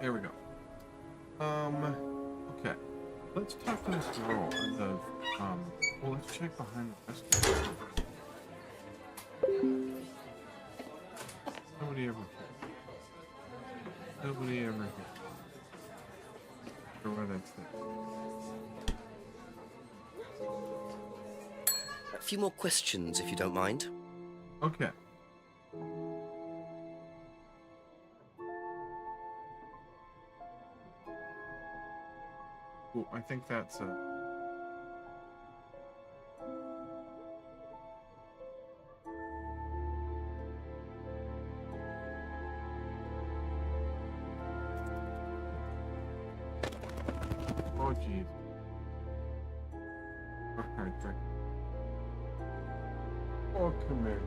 There we go. Okay. Let's talk to this girl. Well, let's check behind the desk. Nobody ever here. Nobody ever here. Or where that's there. A few more questions, if you don't mind. Okay. Ooh, I think that's oh, jeez. Alright, right. Oh, come here.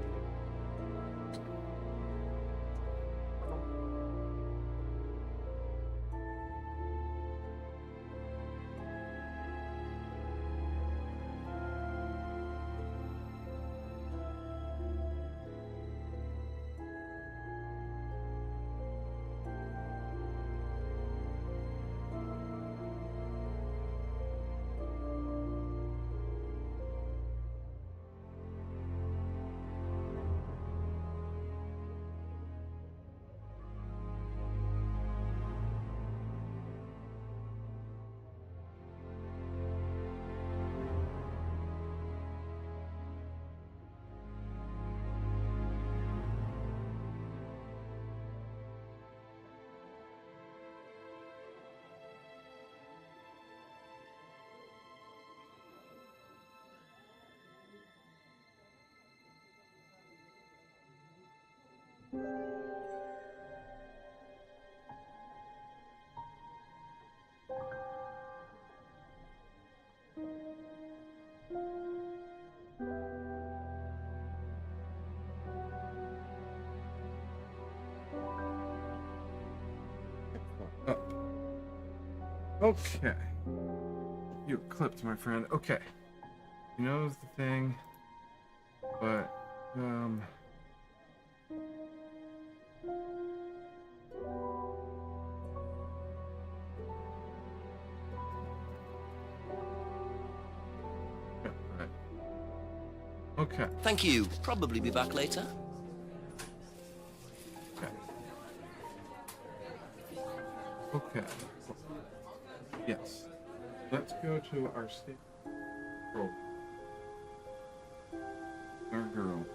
Oh. Okay. You clipped, my friend. Okay. He knows the thing, but yeah, right. Okay. Thank you. Probably be back later. Okay. Okay. Yes. Let's go to our state. Oh. Our girl.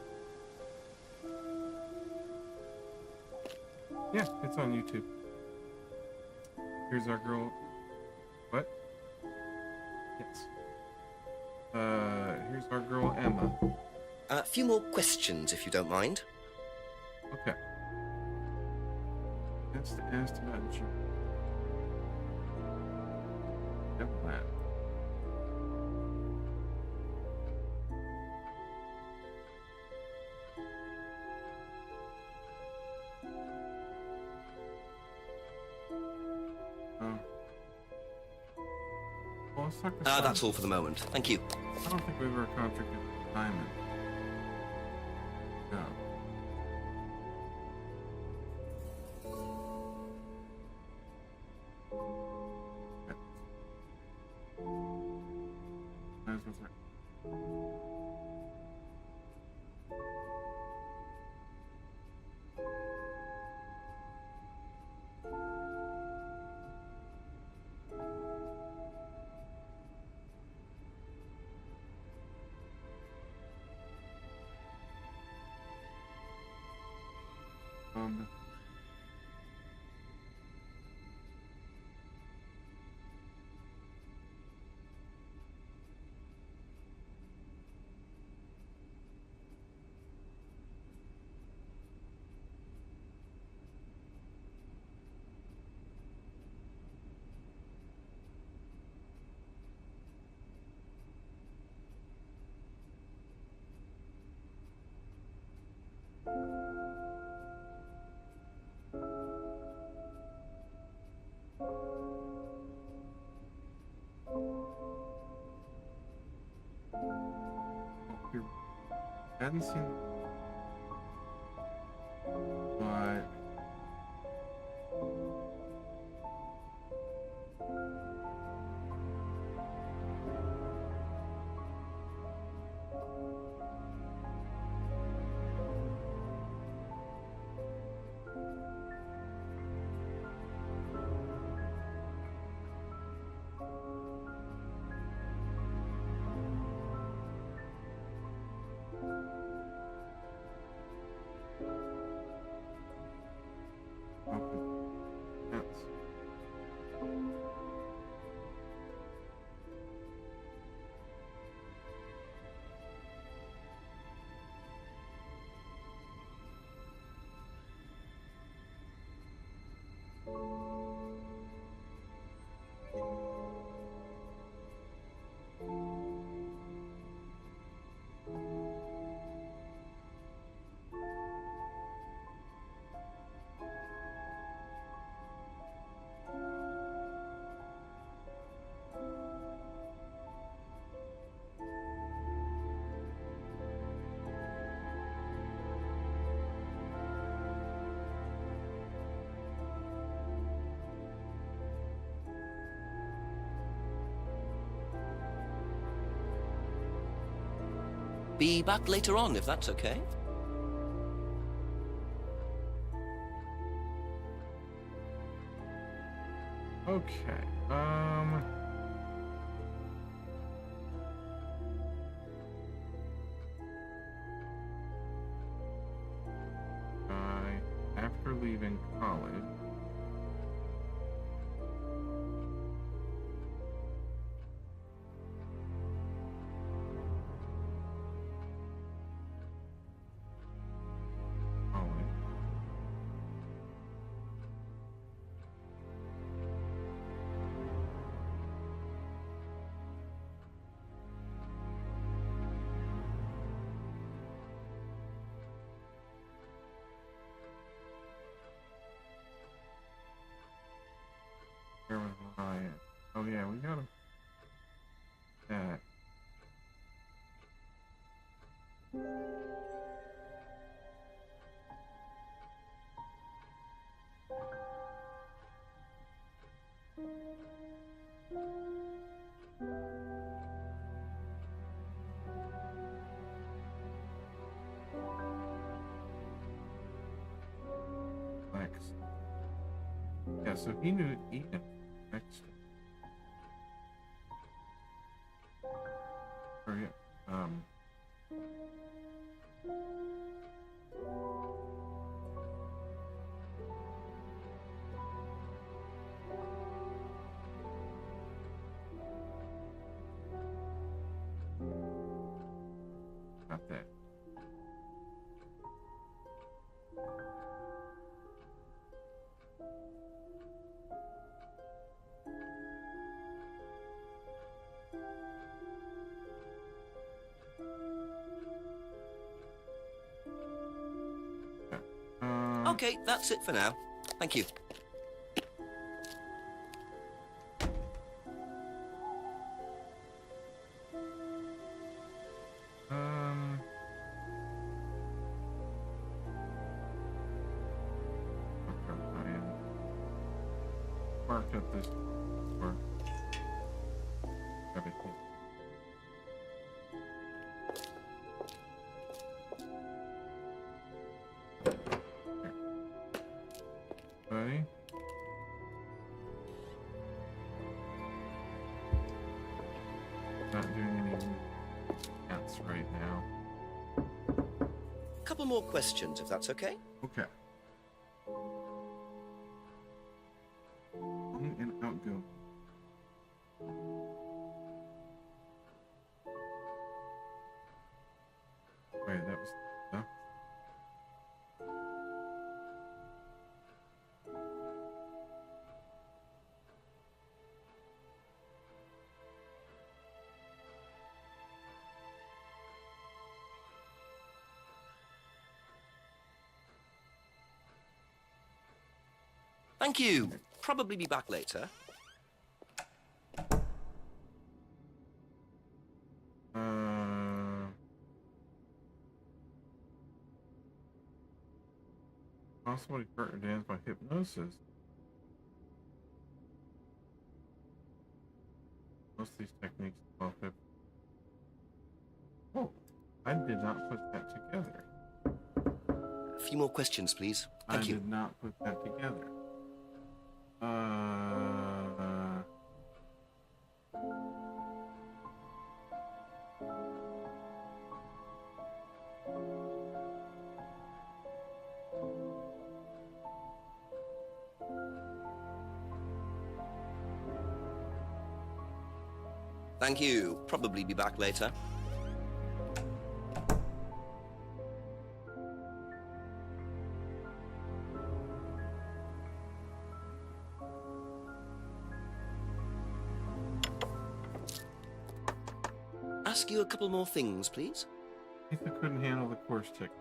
Yeah, it's on YouTube. Here's our girl. What? Yes. Here's our girl Emma. A few more questions, if you don't mind. Okay. That's the asked about you. Never mind. Well, let's talk to That's all for the moment. Thank you. I don't think we've ever contracted Simon. No. Okay. Might as well start. Um, we hadn't seen, but Be back later on, if that's okay. Okay. After leaving college, where was Ryan? Oh yeah, we got him. That. Lex. Yeah, so he knew Ethan next. Or yeah, not that. Okay, that's it for now. Thank you. Okay, Ryan. Marked up this for everything. Buddy. Not doing any cats right now. Couple more questions, if that's okay. Okay. In and out go. Wait, that was stuff. Thank you. Probably be back later. Possibly partner dance by hypnosis. Most of these techniques involve Oh, I did not put that together. A few more questions, please. Thank you. I did not put that together. Thank you. Probably be back later. Ask you a couple more things, please. Ethan couldn't handle the course tick.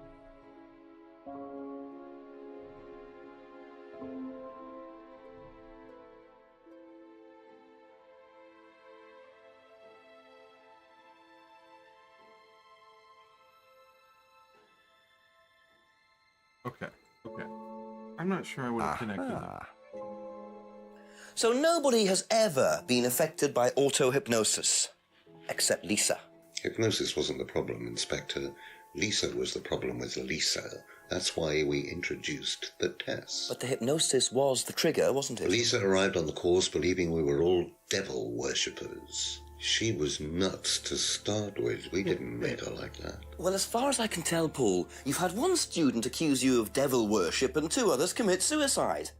Okay. I'm not sure I would have connected them. So nobody has ever been affected by auto-hypnosis, except Lisa. Hypnosis wasn't the problem, Inspector. Lisa was the problem with Lisa. That's why we introduced the test. But the hypnosis was the trigger, wasn't it? Lisa arrived on the course believing we were all devil worshippers. She was nuts to start with. We didn't make her like that. Well, as far as I can tell, Paul, you've had one student accuse you of devil worship and 2 others commit suicide.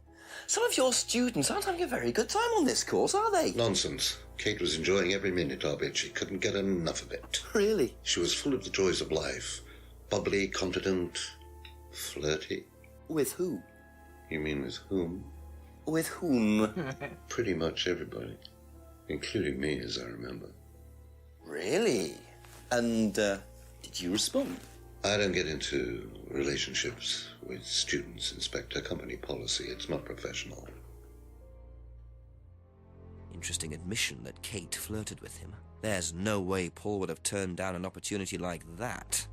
Some of your students aren't having a very good time on this course, are they? Nonsense. Kate was enjoying every minute of it. She couldn't get enough of it. Really? She was full of the joys of life. Bubbly, confident, flirty. With who? You mean with whom? With whom? Pretty much everybody. Including me, as I remember. Really? And, did you respond? I don't get into relationships with students, Inspector. Company policy. It's not professional. Interesting admission that Kate flirted with him. There's no way Paul would have turned down an opportunity like that.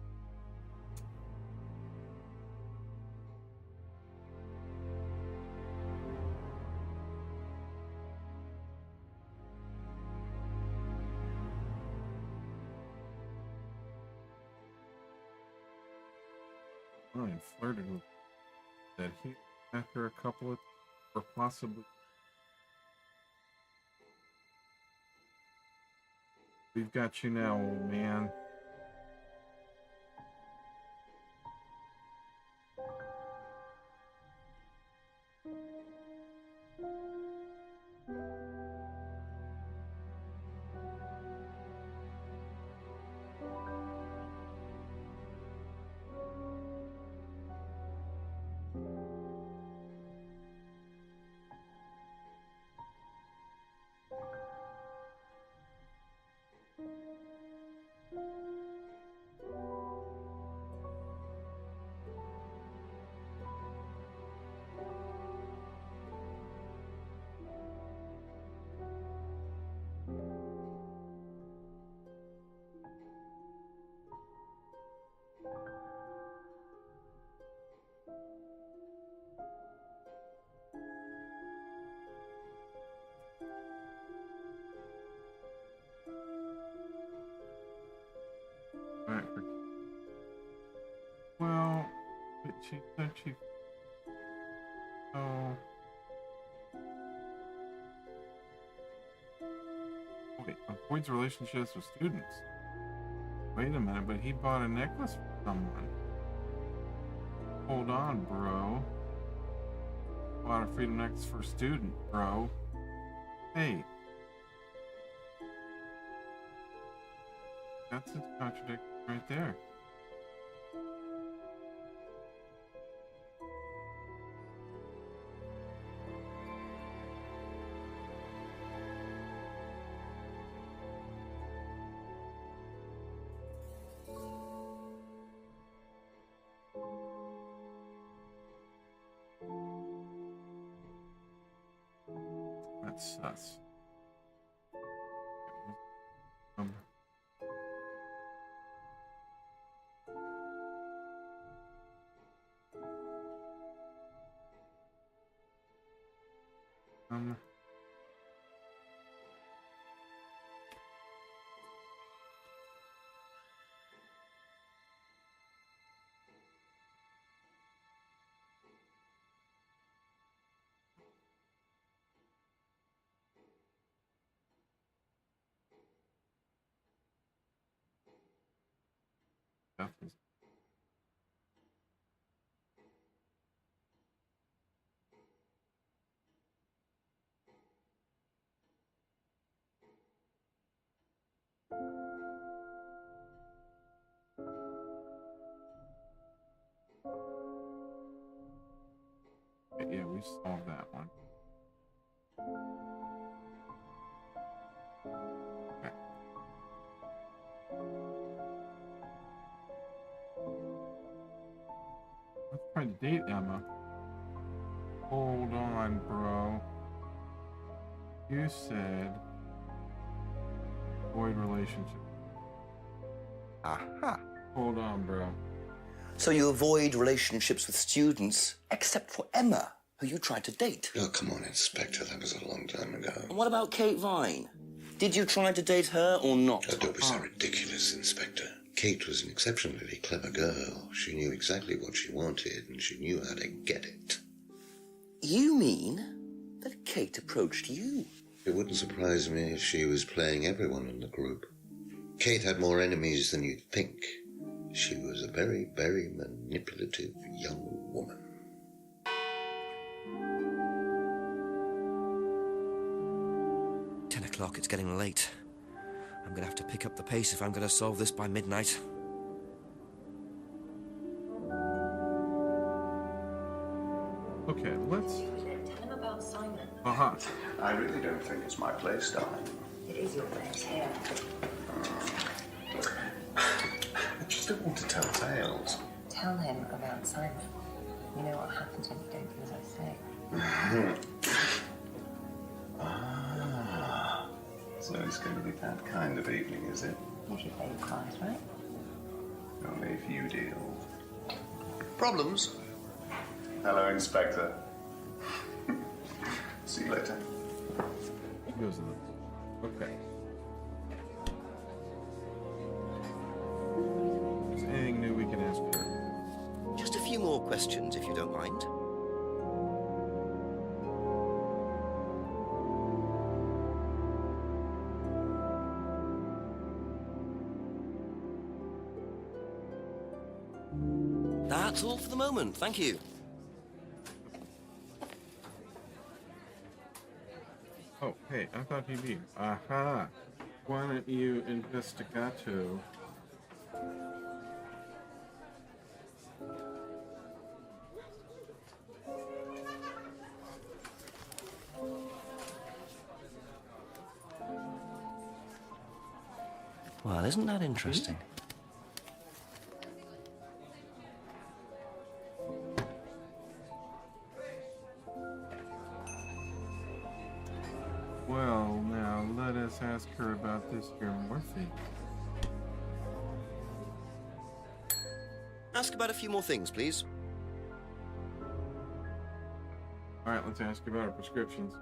Ryan flirted with that he after a couple of or possibly we've got you now, old man. Alright. Well, she said she. Oh. Wait, avoids relationships with students. Wait a minute, but he bought a necklace for someone. Hold on, bro. Bought a freedom necklace for a student, bro. Hey. That's a contradiction right there. That's sus. Um, Nothing's. Yeah, we solved that one. Okay. Let's try to date Emma. Hold on, bro. You said avoid relationship. Aha. Hold on, bro. So you avoid relationships with students, except for Emma, who you tried to date. Oh, come on, Inspector. That was a long time ago. And what about Kate Vine? Did you try to date her or not? Oh, don't be so ridiculous, Inspector. Kate was an exceptionally clever girl. She knew exactly what she wanted, and she knew how to get it. You mean that Kate approached you? It wouldn't surprise me if she was playing everyone in the group. Kate had more enemies than you'd think. She was a very, very manipulative young woman. O'clock, it's getting late. I'm gonna have to pick up the pace if I'm gonna solve this by midnight. Okay, let's... Tell him about Simon. Uh-huh. I really don't think it's my place, darling. It is your place here. I just don't want to tell tales. Tell him about Simon. You know what happens when you don't do as I say. So it's going to be that kind of evening, is it? If you play your cards right. Only if you deal. Problems? Hello, Inspector. See you later. He goes in the... Okay. Is there anything new we can ask her? Just a few more questions, if you don't mind. That's all for the moment, thank you. Oh, hey, I thought he'd be... Aha! Why don't you investigato? Well, isn't that interesting? Well, now let us ask her about this here morphine. Ask about a few more things, please. Alright, let's ask about her prescriptions.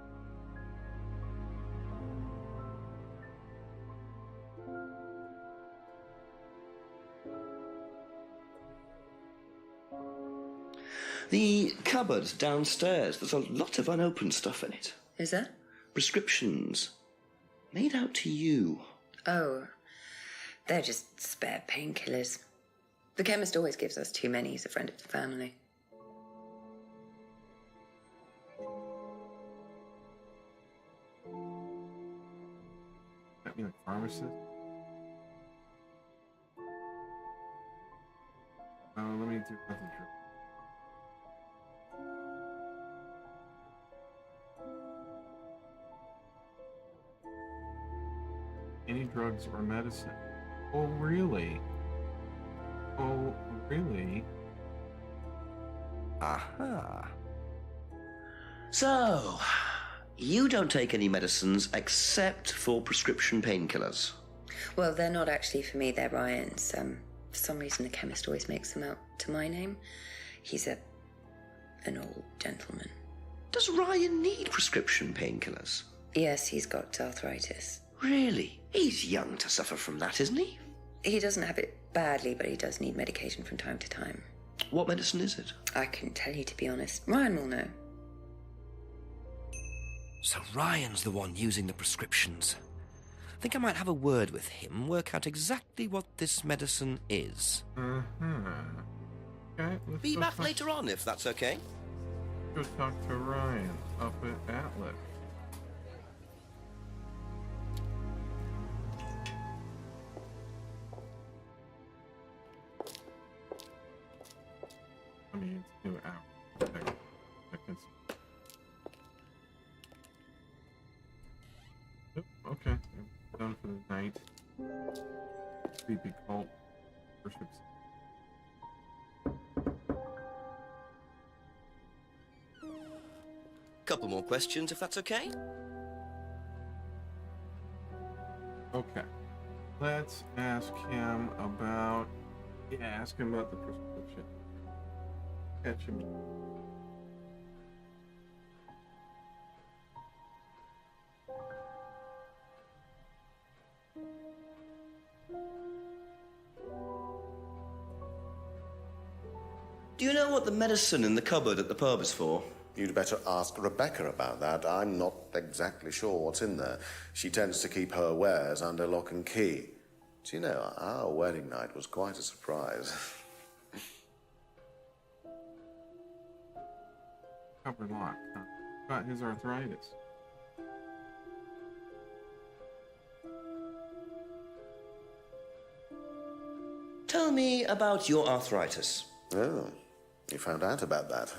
The cupboard downstairs, there's a lot of unopened stuff in it. Is there? Prescriptions. Made out to you. Oh, they're just spare painkillers. The chemist always gives us too many. He's a friend of the family. That mean like pharmacist? Oh, let me do nothing. Any drugs or medicine? Oh, really? Oh, really? Aha. So, you don't take any medicines except for prescription painkillers. Well, they're not actually for me. They're Ryan's. For some reason, the chemist always makes them out to my name. He's an old gentleman. Does Ryan need prescription painkillers? Yes, he's got arthritis. Really? He's young to suffer from that, isn't he? He doesn't have it badly, but he does need medication from time to time. What medicine is it? I couldn't tell you, to be honest. Ryan will know. So Ryan's the one using the prescriptions. I think I might have a word with him, work out exactly what this medicine is. Okay, let's Be go back talk, later on, if that's okay. go talk to Ryan up at Atlas. I mean, it's 2 hours. Seconds. Yep, okay. I'm done for the night. Sleepy cult worships. Couple more questions, if that's okay. Okay. Let's ask him about... Yeah, ask him about the prescription. Catch him. Do you know what the medicine in the cupboard at the pub is for? You'd better ask Rebecca about that. I'm not exactly sure what's in there. She tends to keep her wares under lock and key. Do you know, our wedding night was quite a surprise. Cupboard lock. Huh? About his arthritis. Tell me about your arthritis. Oh, you found out about that.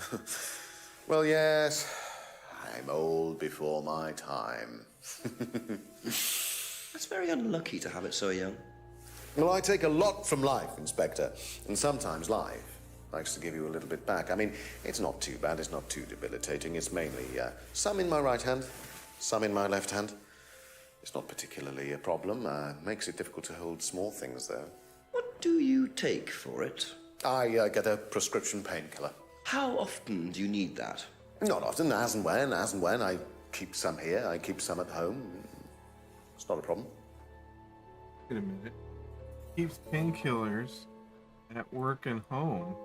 Well, yes, I'm old before my time. It's very unlucky to have it so young. Well, I take a lot from life, Inspector, and sometimes life likes to give you a little bit back. I mean, it's not too bad, it's not too debilitating. It's mainly some in my right hand, some in my left hand. It's not particularly a problem. Makes it difficult to hold small things, though. What do you take for it? I get a prescription painkiller. How often do you need that? Not often, as and when. I keep some here, I keep some at home. It's not a problem. Wait a minute. Keeps painkillers at work and home,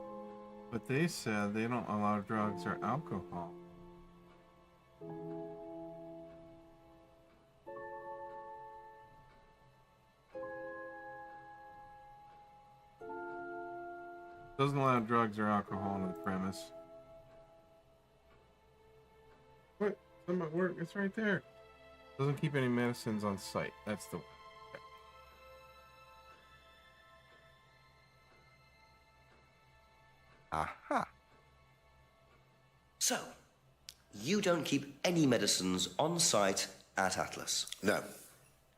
but they said they don't allow drugs or alcohol. Doesn't allow drugs or alcohol on the premise. What? Some at work? It's right there. Doesn't keep any medicines on site. That's the one. Okay. Aha. So, you don't keep any medicines on site at Atlas? No.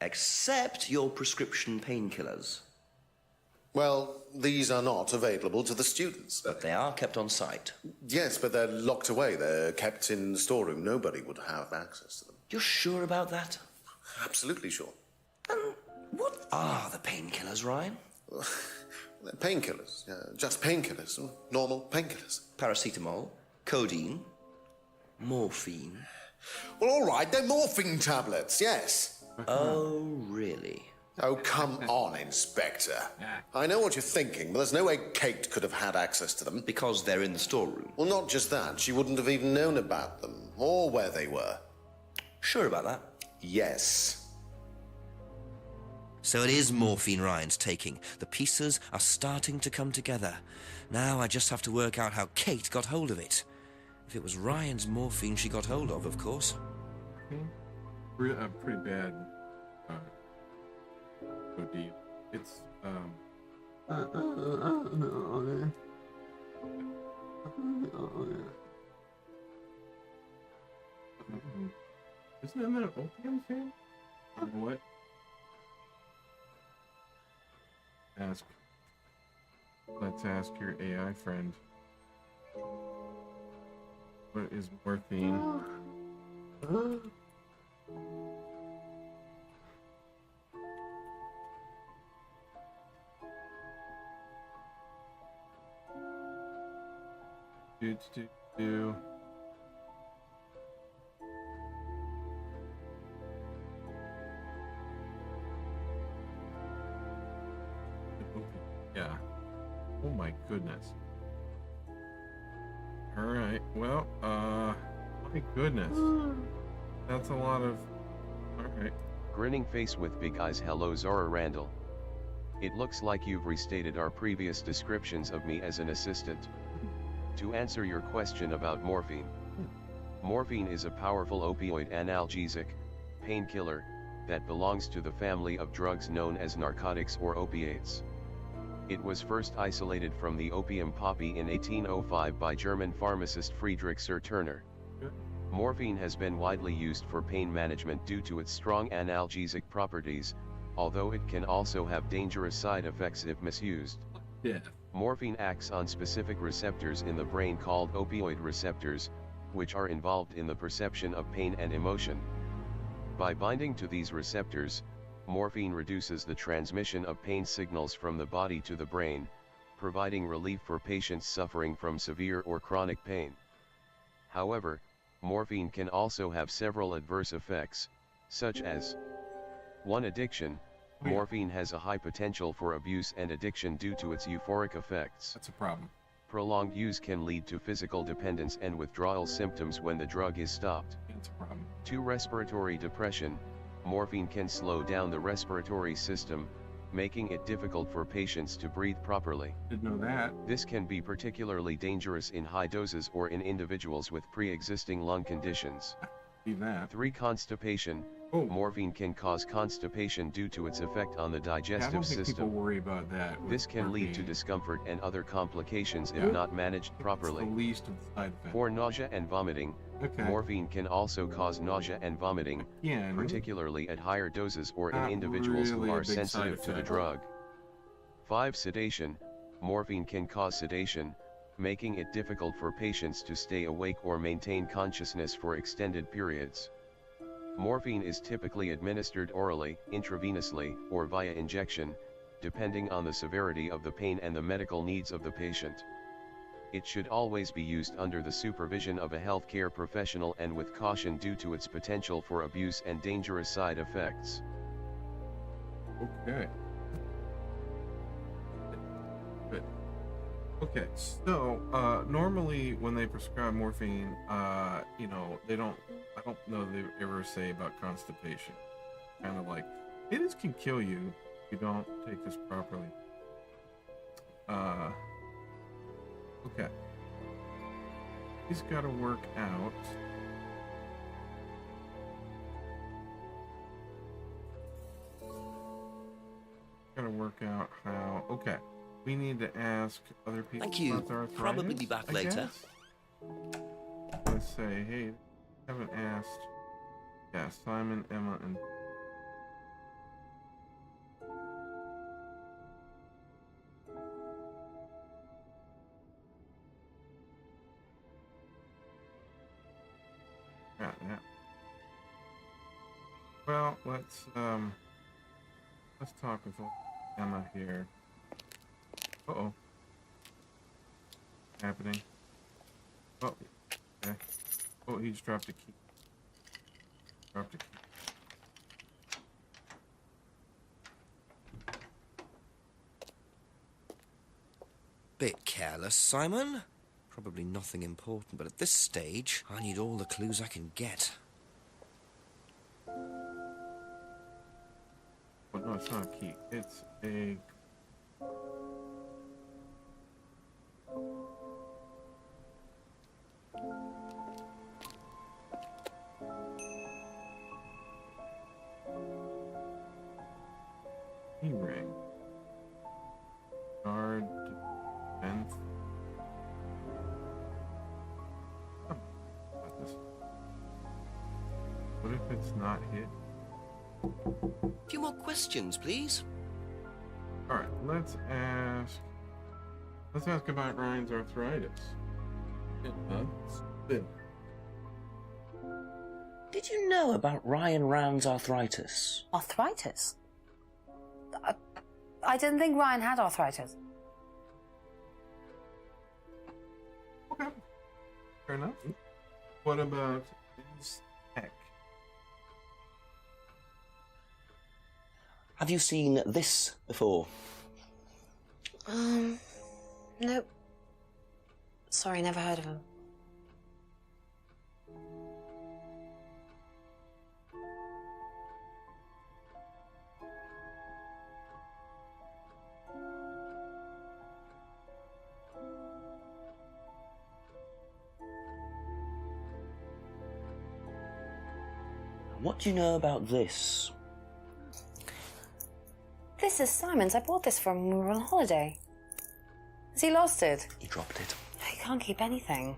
Except your prescription painkillers. Well, these are not available to the students. But they are kept on site. Yes, but they're locked away. They're kept in the storeroom. Nobody would have access to them. You're sure about that? Absolutely sure. And what are the painkillers, Ryan? They're painkillers. Just painkillers. Normal painkillers. Paracetamol, codeine, morphine. Well, all right, they're morphine tablets, yes. Oh, really? Oh, come on, Inspector. I know what you're thinking, but there's no way Kate could have had access to them. Because they're in the storeroom. Well, not just that. She wouldn't have even known about them, or where they were. Sure about that? Yes. So it is morphine Ryan's taking. The pieces are starting to come together. Now I just have to work out how Kate got hold of it. If it was Ryan's morphine she got hold of course. Pretty bad deal. It's isn't that an opium thing? What? Let's ask your AI friend. What is morphine? Do. Yeah. Oh my goodness. All right. Well, my goodness. That's a lot of. All right. Grinning face with big eyes. Hello Zora Randall. It looks like you've restated our previous descriptions of me as an assistant. To answer your question about morphine. Morphine is a powerful opioid analgesic, painkiller, that belongs to the family of drugs known as narcotics or opiates. It was first isolated from the opium poppy in 1805 by German pharmacist Friedrich Serturner. Morphine has been widely used for pain management due to its strong analgesic properties, although it can also have dangerous side effects if misused. Yeah. Morphine acts on specific receptors in the brain called opioid receptors, which are involved in the perception of pain and emotion. By binding to these receptors, morphine reduces the transmission of pain signals from the body to the brain, providing relief for patients suffering from severe or chronic pain. However, morphine can also have several adverse effects, such as 1. Addiction. Morphine has a high potential for abuse and addiction due to its euphoric effects. That's a problem. Prolonged use can lead to physical dependence and withdrawal symptoms when the drug is stopped. That's a problem. 2. Respiratory depression. Morphine can slow down the respiratory system, making it difficult for patients to breathe properly. Didn't know that. This can be particularly dangerous in high doses or in individuals with pre-existing lung conditions. See that. 3. Constipation. Oh. Morphine can cause constipation due to its effect on the Yeah, I digestive don't think people system. worry about that. with This can lead to morphine. discomfort and other complications if Yeah. not managed It's properly. the least of the side effects. 4. Nausea and vomiting. Okay. Morphine can also cause nausea and vomiting, Yeah, particularly at higher doses or in Not individuals really who a are big side sensitive to the effect. drug. 5. Sedation. Morphine can cause sedation, making it difficult for patients to stay awake or maintain consciousness for extended periods. Morphine is typically administered orally, intravenously, or via injection, depending on the severity of the pain and the medical needs of the patient. It should always be used under the supervision of a healthcare professional and with caution due to its potential for abuse and dangerous side effects. Okay. Good. Okay, so normally when they prescribe morphine, you know, I don't know they ever say about constipation. Kind of like, it can kill you if you don't take this properly. Okay. He's got to work out. Got to work out how. Okay. We need to ask other people. Thank you. about their arthritis, Probably be back I later. guess. Let's say, hey, haven't asked. Yeah, Simon, Emma, and. Got that. Well, let's talk with Emma here. Uh-oh. Happening. Oh, okay. Oh, he just dropped a key. Dropped a key. Bit careless, Simon. Probably nothing important, but at this stage, I need all the clues I can get. Well, no, it's not a key. It's a... key ring. Guard defense. Oh, about this. What if it's not hit? A few more questions, please. All right, let's ask about Ryan's arthritis. Spin. Did you know about Ryan Rand's arthritis? Arthritis? I didn't think Ryan had arthritis. Okay, fair enough. What about his neck? Have you seen this before? Nope. Sorry, never heard of him. What do you know about this? This is Simon's. I bought this for him when we were on holiday. Has he lost it? He dropped it. He can't keep anything.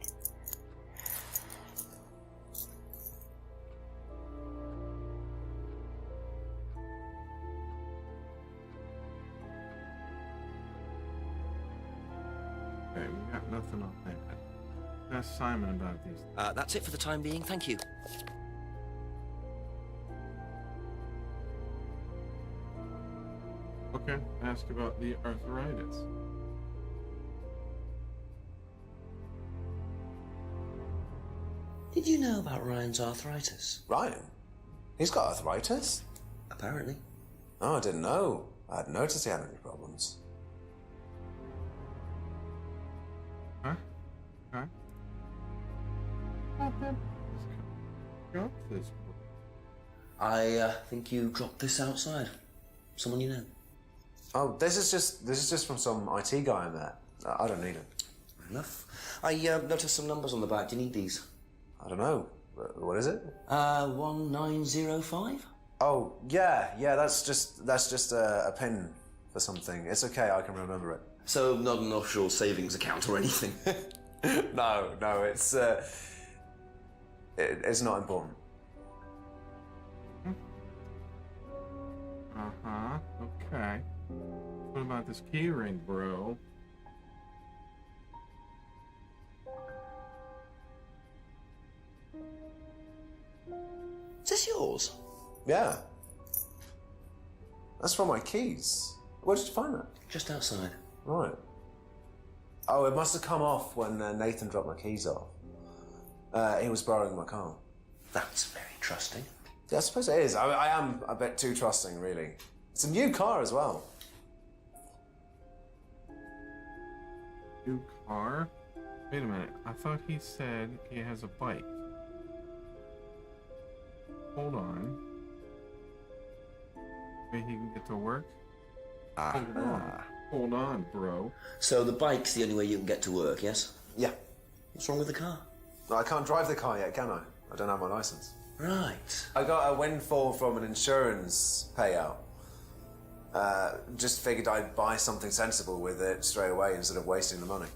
Okay, we got nothing on that. Ask Simon about these. That's it for the time being, thank you. Okay, ask about the arthritis. Did you know about Ryan's arthritis? Ryan? He's got arthritis? Apparently. Oh, I didn't know. I hadn't noticed he had any problems. Okay. Not that. Got this. I think you dropped this outside. Someone you know. Oh, this is just from some IT guy I met. I don't need it. Fair enough. I noticed some numbers on the back. Do you need these? I don't know. What is it? 1905? Oh, yeah, that's just a pin for something. It's okay, I can remember it. So not an offshore savings account or anything? No, it's not important. Uh-huh. Okay. What about this key ring, bro? Is this yours? Yeah. That's from my keys. Where did you find that? Just outside. Right. Oh, it must have come off when Nathan dropped my keys off. He was borrowing my car. That's very trusting. Yeah, I suppose it is. I am a bit too trusting, really. It's a new car as well. New car? Wait a minute. I thought he said he has a bike. Hold on. Maybe he can get to work? Hold on, bro. So the bike's the only way you can get to work, yes? Yeah. What's wrong with the car? I can't drive the car yet, can I? I don't have my license. Right. I got a windfall from an insurance payout. Just figured I'd buy something sensible with it straight away instead of wasting the money.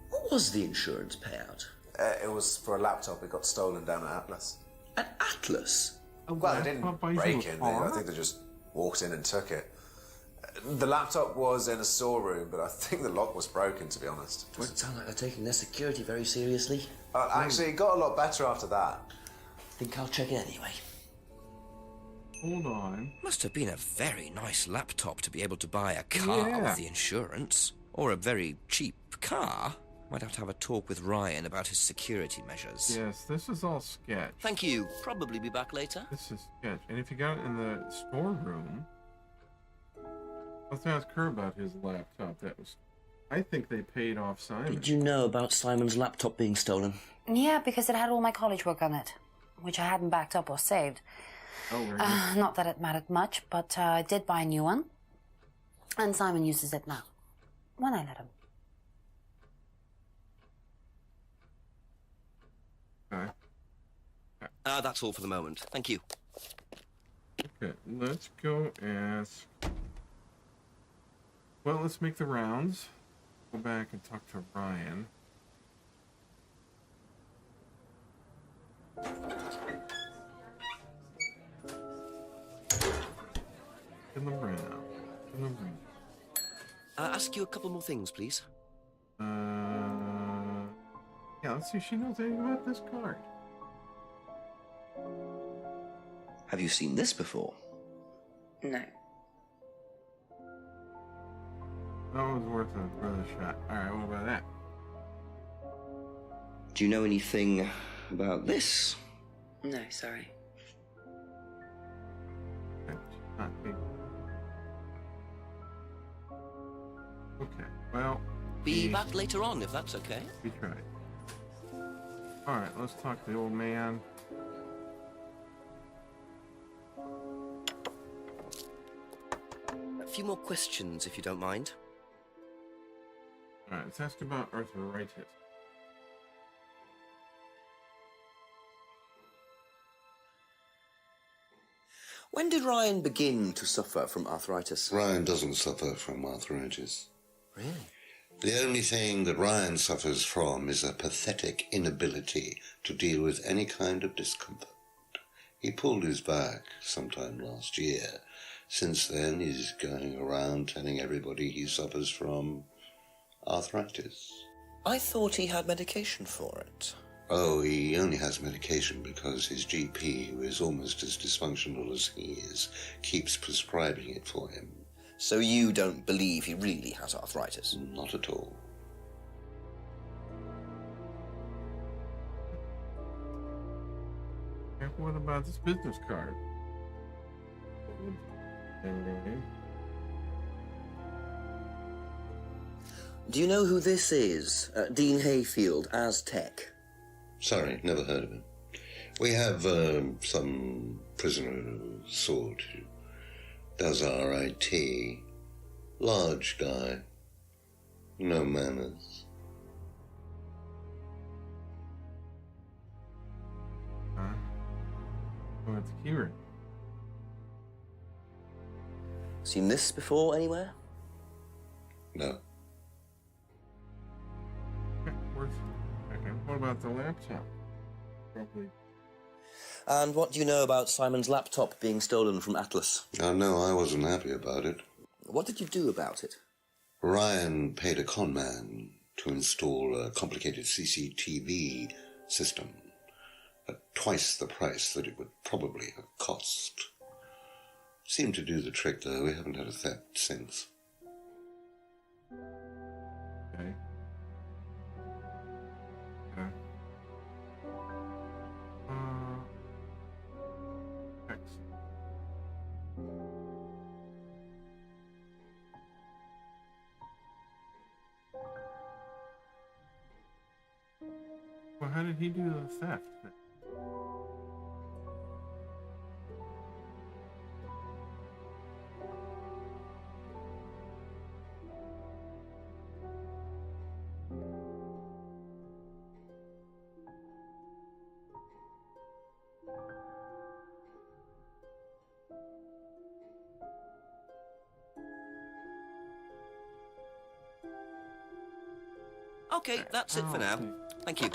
What was the insurance payout? It was for a laptop. It got stolen down at Atlas. At Atlas? Well, they didn't break it. I think they just walked in and took it. The laptop was in a storeroom, but I think the lock was broken, to be honest. Doesn't sound like they're taking their security very seriously. Actually, it got a lot better after that. Think I'll check it anyway. Hold on. Must have been a very nice laptop to be able to buy a car with the insurance. Or a very cheap car. Might have to have a talk with Ryan about his security measures. Yes, this is all sketch. Thank you. Probably be back later. This is sketch. And if you got it in the storeroom, let's ask her about his laptop. That was, I think they paid off Simon. Did you know about Simon's laptop being stolen? Yeah, because it had all my college work on it, which I hadn't backed up or saved. Oh, really? Not that it mattered much, but I did buy a new one. And Simon uses it now. When I let him. Okay. That's all for the moment. Thank you. Okay, let's go ask... Well, let's make the rounds. Go back and talk to Ryan. In the round. In the round. Ask you a couple more things, please. Yeah, let's see if she knows anything about this card. Have you seen this before? No. That was worth a shot. Alright, what about that? Do you know anything about this? No, sorry. Not big. Okay, well... Be back later on, if that's okay. We tried. Alright, let's talk to the old man. A few more questions, if you don't mind. Alright, let's ask about arthritis. When did Ryan begin to suffer from arthritis? Ryan doesn't suffer from arthritis. Really? The only thing that Ryan suffers from is a pathetic inability to deal with any kind of discomfort. He pulled his back sometime last year. Since then, he's going around telling everybody he suffers from arthritis. I thought he had medication for it. Oh, he only has medication because his GP, who is almost as dysfunctional as he is, keeps prescribing it for him. So you don't believe he really has arthritis? Not at all. And what about this business card? Do you know who this is? Dean Hayfield, Aztec. Sorry, never heard of him. We have some prisoner sort who does our IT. Large guy. No manners. Huh? Oh, it's Kieran. Seen this before anywhere? No. What about the laptop? Probably. And what do you know about Simon's laptop being stolen from Atlas? No, I wasn't happy about it. What did you do about it? Ryan paid a con man to install a complicated CCTV system at twice the price that it would probably have cost. Seemed to do the trick, though. We haven't had a theft since. Okay. Okay. Excellent. Well, how did he do the theft? Okay, that's it for now. Thank you.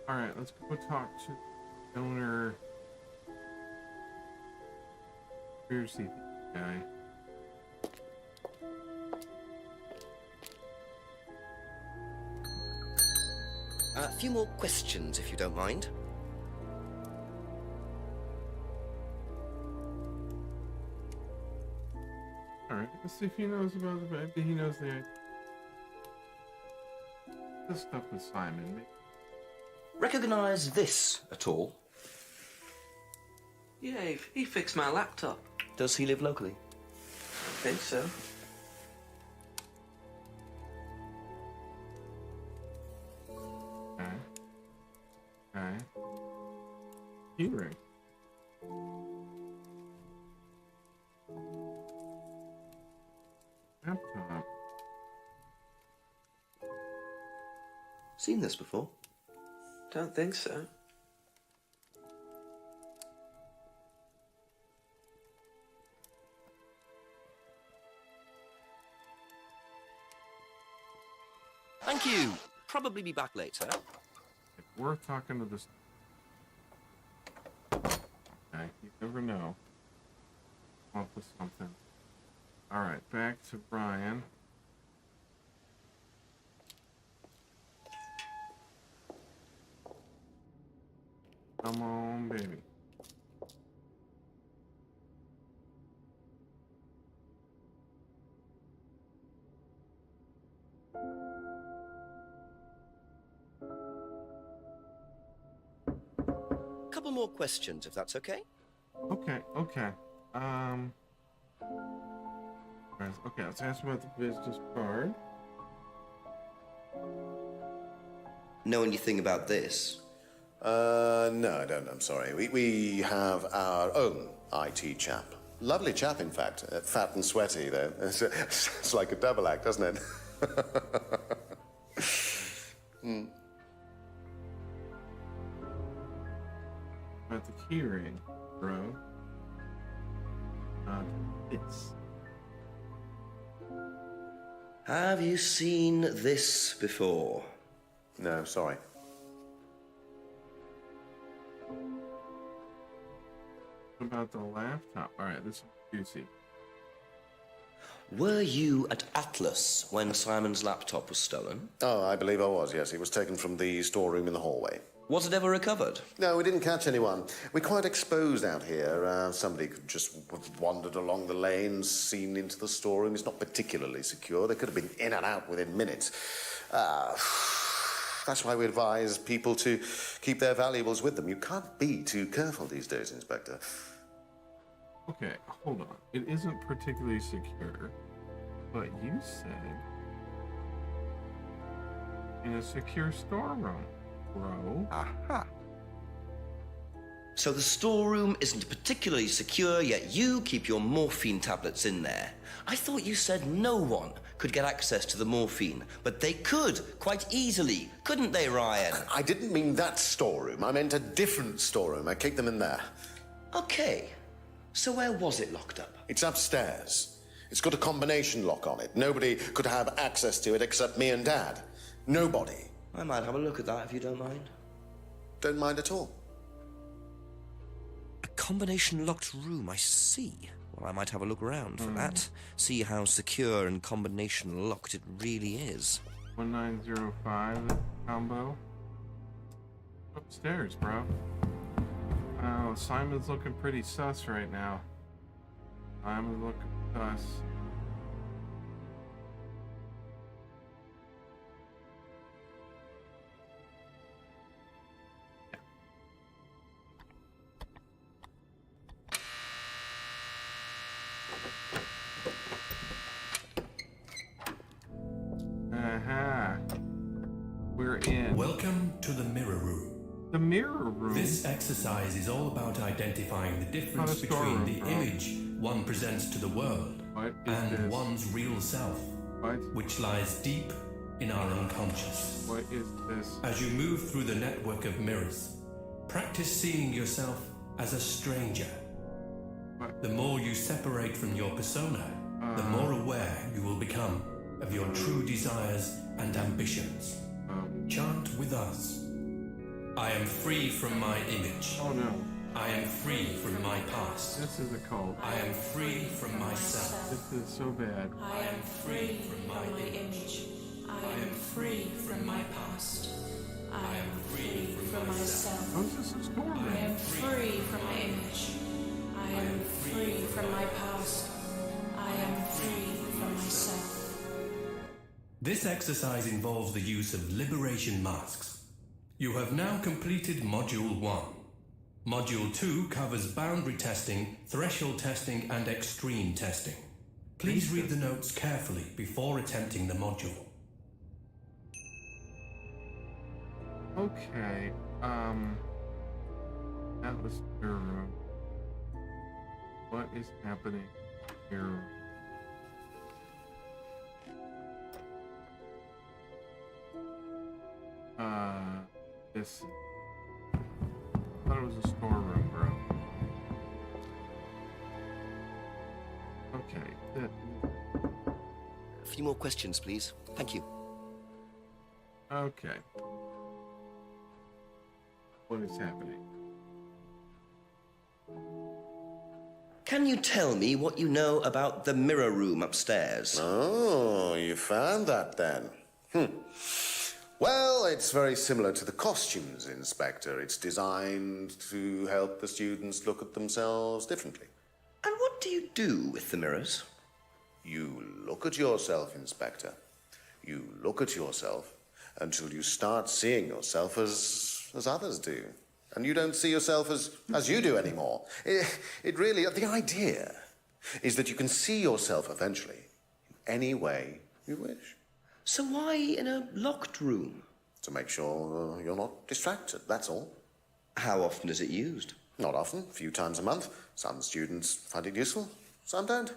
Alright, let's go talk to the owner. Conspiracy guy. A few more questions, if you don't mind. Alright, let's see if he knows about the baby. He knows the stuff with Simon. Recognize this at all? Yeah, he fixed my laptop. Does he live locally? I think so. Okay. Okay. Hearing. Laptop. Seen this before? Don't think so. Thank you. Probably be back later. It's worth talking to this. Okay, you never know. Come up with something. Alright, back to Brian. Come on, baby. Couple more questions, if that's okay. Okay, okay. Okay, let's ask about the business card. Know anything about this? No, I don't. I'm sorry. We have our own IT chap. Lovely chap, in fact. Fat and sweaty, though. It's like a double act, doesn't it? About the keyring, bro. It's. Have you seen this before? No, sorry. About the laptop. Alright, this is juicy. Were you at Atlas when Simon's laptop was stolen? Oh, I believe I was, yes. It was taken from the storeroom in the hallway. Was it ever recovered? No, we didn't catch anyone. We're quite exposed out here. Somebody could just have wandered along the lanes, seen into the storeroom. It's not particularly secure. They could have been in and out within minutes. That's why we advise people to keep their valuables with them. You can't be too careful these days, Inspector. Okay, hold on. It isn't particularly secure. But you said in a secure storeroom, bro. Aha. So the storeroom isn't particularly secure, yet you keep your morphine tablets in there. I thought you said no one could get access to the morphine, but they could, quite easily, couldn't they, Ryan? I didn't mean that storeroom. I meant a different storeroom. I keep them in there. Okay. So where was it locked up? It's upstairs. It's got a combination lock on it. Nobody could have access to it except me and Dad. Nobody. I might have a look at that if you don't mind. Don't mind at all. A combination locked room, I see. Well, I might have a look around for that. See how secure and combination locked it really is. 1905 combo. Upstairs, bro. Oh, Simon's looking pretty sus right now. Simon's looking sus. Aha. We're in. Welcome to the mirror room. The mirror room? This exercise is all about identifying the difference between the image one presents to the world and one's real self, which lies deep in our unconscious. What is this? As you move through the network of mirrors, practice seeing yourself as a stranger. The more you separate from your persona, the more aware you will become of your true desires and ambitions. Chant with us. I am free from my image. Oh no. I am free from my past. This is a cult. I am free from myself. This is so bad. I am free from my image. I am free from my past. I am free from myself. How's this a story? I am free from my image. I am free from my past. I am free from myself. This exercise involves the use of liberation masks. You have now completed Module 1. Module 2 covers boundary testing, threshold testing, and extreme testing. Please read the notes carefully before attempting the module. Okay, that was your room. What is happening here? This. I thought it was a storeroom, bro. Okay. A few more questions, please. Thank you. Okay. What is happening? Can you tell me what you know about the mirror room upstairs? Oh, you found that then. Well, it's very similar to the costumes, Inspector. It's designed to help the students look at themselves differently. And what do you do with the mirrors? You look at yourself, Inspector. You look at yourself until you start seeing yourself as others do. And you don't see yourself as you do anymore. It really, the idea is that you can see yourself eventually in any way you wish. So why in a locked room? To make sure you're not distracted, that's all. How often is it used? Not often, a few times a month. Some students find it useful, some don't.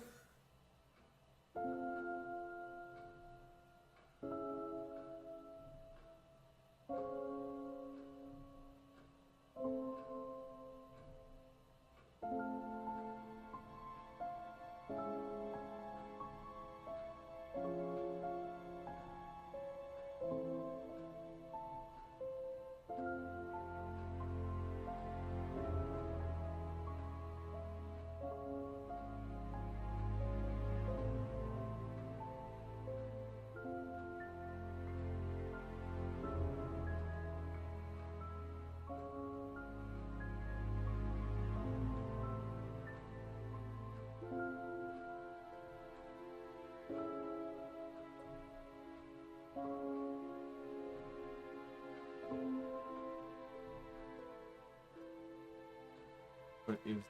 What is...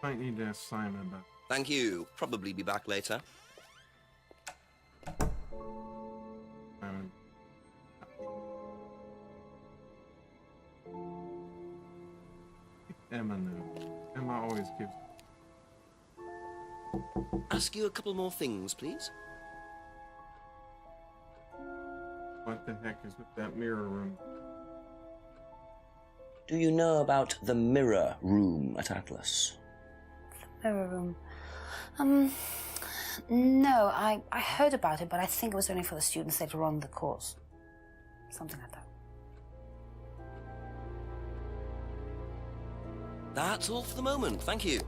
Might need to ask Simon about Thank you. Probably be back later. Emma knew. Emma always gives. Ask you a couple more things, please. What the heck is with that mirror room? Do you know about the mirror room at Atlas? The mirror room. No, I heard about it, but I think it was only for the students later on in the course. Something like that. That's all for the moment, thank you.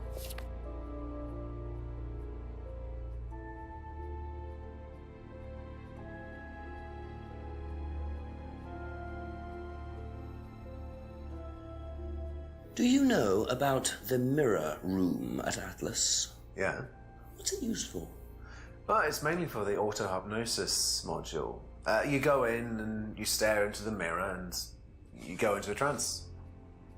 Do you know about the mirror room at Atlas? Yeah. What's it used for? Well, it's mainly for the auto-hypnosis module. You go in and you stare into the mirror and you go into a trance.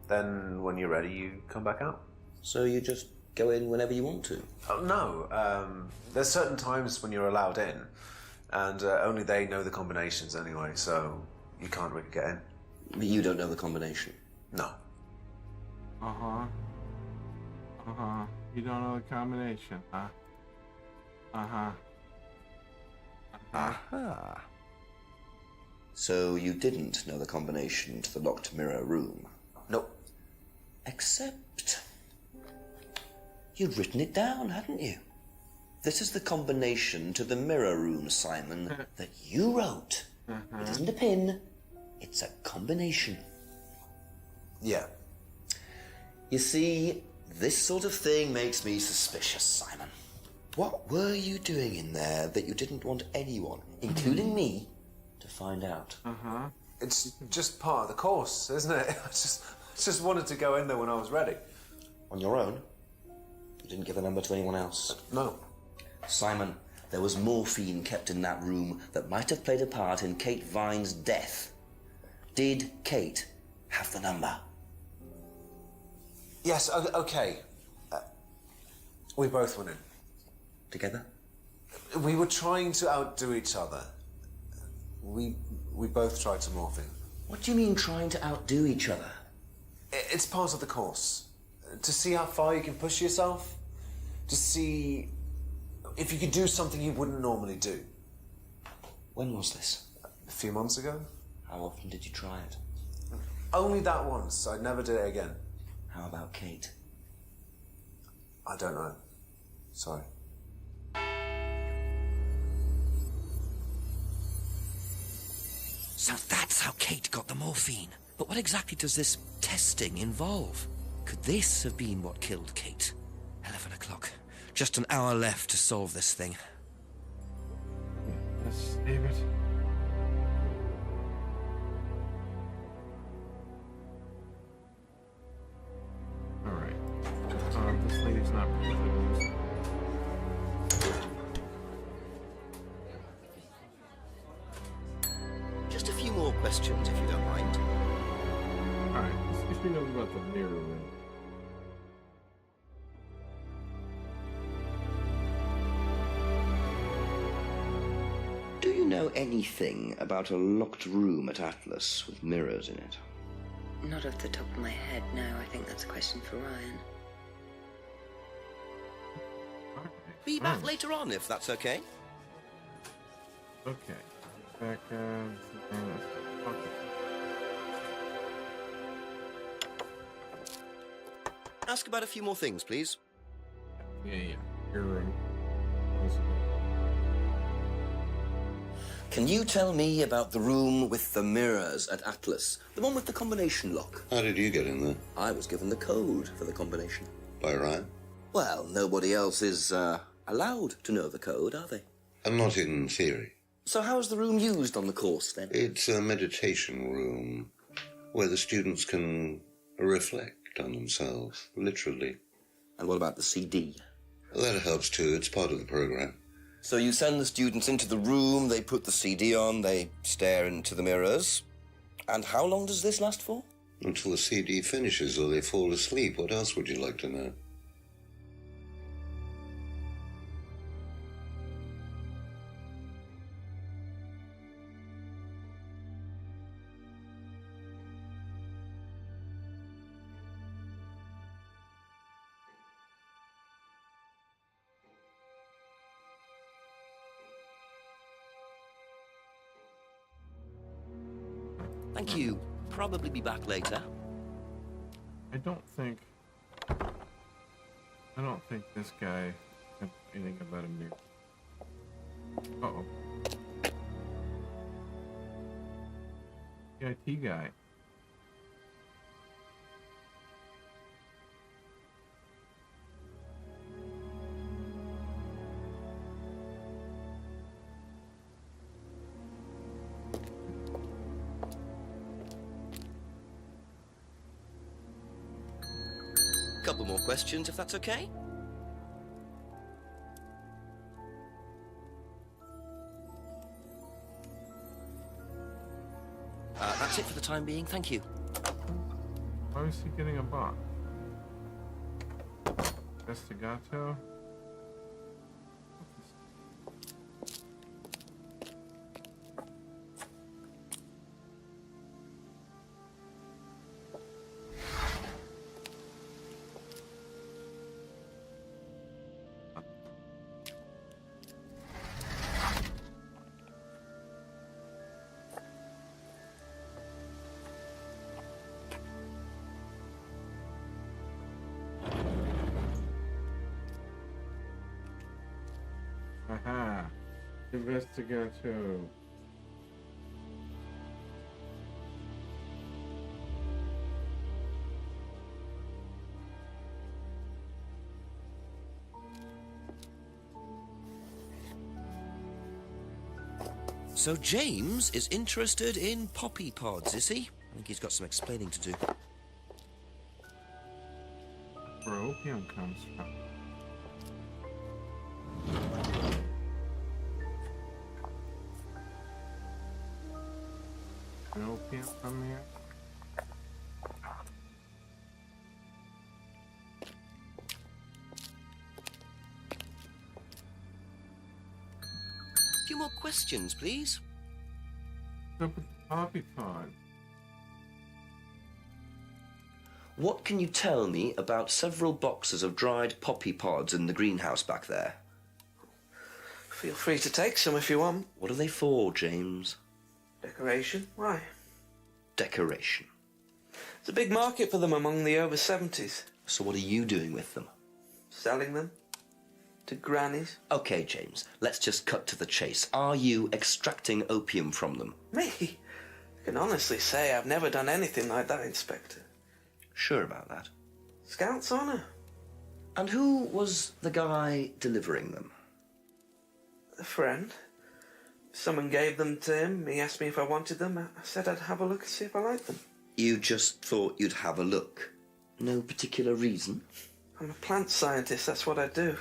Then, when you're ready, you come back out. So you just go in whenever you want to? Oh, no. There's certain times when you're allowed in, and only they know the combinations anyway, so you can't really get in. But you don't know the combination? No. Uh-huh. Uh-huh. You don't know the combination, huh? Uh-huh. Aha. So you didn't know the combination to the locked mirror room? Nope. Except you'd written it down, hadn't you? This is the combination to the mirror room, Simon, that you wrote. It isn't a pin, it's a combination. Yeah. You see, this sort of thing makes me suspicious, Simon. What were you doing in there that you didn't want anyone, including me, to find out? Uh-huh. It's just part of the course, isn't it? I just wanted to go in there when I was ready. On your own? You didn't give the number to anyone else? No. Simon, there was morphine kept in that room that might have played a part in Kate Vine's death. Did Kate have the number? Yes, okay. We both went in. Together? We were trying to outdo each other. We both tried to morphine. What do you mean trying to outdo each other? It's part of the course. To see how far you can push yourself. To see if you could do something you wouldn't normally do. When was this? A few months ago. How often did you try it? Only that once. I never did it again. How about Kate? I don't know. Sorry. So that's how Kate got the morphine. But what exactly does this testing involve? Could this have been what killed Kate? 11 o'clock. Just an hour left to solve this thing. Let's save it. Alright. This lady's not particularly. Just a few more questions, if you don't mind. Alright, let's see if we know about the mirror room. Do you know anything about a locked room at Atlas with mirrors in it? Not off the top of my head, no. I think that's a question for Ryan. Be back later on, if that's okay. Okay. Back, okay. Ask about a few more things, please. Yeah. Mirror room. Can you tell me about the room with the mirrors at Atlas? The one with the combination lock? How did you get in there? I was given the code for the combination. By Ryan? Well, nobody else is allowed to know the code, are they? And not in theory. So how is the room used on the course, then? It's a meditation room where the students can reflect on themselves, literally. And what about the CD? That helps too. It's part of the program. So you send the students into the room, they put the CD on, they stare into the mirrors. And how long does this last for? Until the CD finishes or they fall asleep. What else would you like to know? Thank you. Probably be back later. I don't think this guy has anything about a mirror. Uh-oh. The IT guy. Couple more questions, if that's okay? That's it for the time being, thank you. Why is he getting a bot? Investigato? Aha! Investigato. So James is interested in poppy pods, is he? I think he's got some explaining to do. Where opium comes from. An opium from here? A few more questions, please. What's up with the poppy pod? What can you tell me about several boxes of dried poppy pods in the greenhouse back there? Feel free to take some if you want. What are they for, James? Decoration? Why? Decoration. There's a big market for them among the over 70s. So what are you doing with them? Selling them to grannies. Okay, James, let's just cut to the chase. Are you extracting opium from them? Me? I can honestly say I've never done anything like that, Inspector. Sure about that? Scout's honour. And who was the guy delivering them? A friend. Someone gave them to him. He asked me if I wanted them. I said I'd have a look and see if I liked them. You just thought you'd have a look? No particular reason? I'm a plant scientist, that's what I do.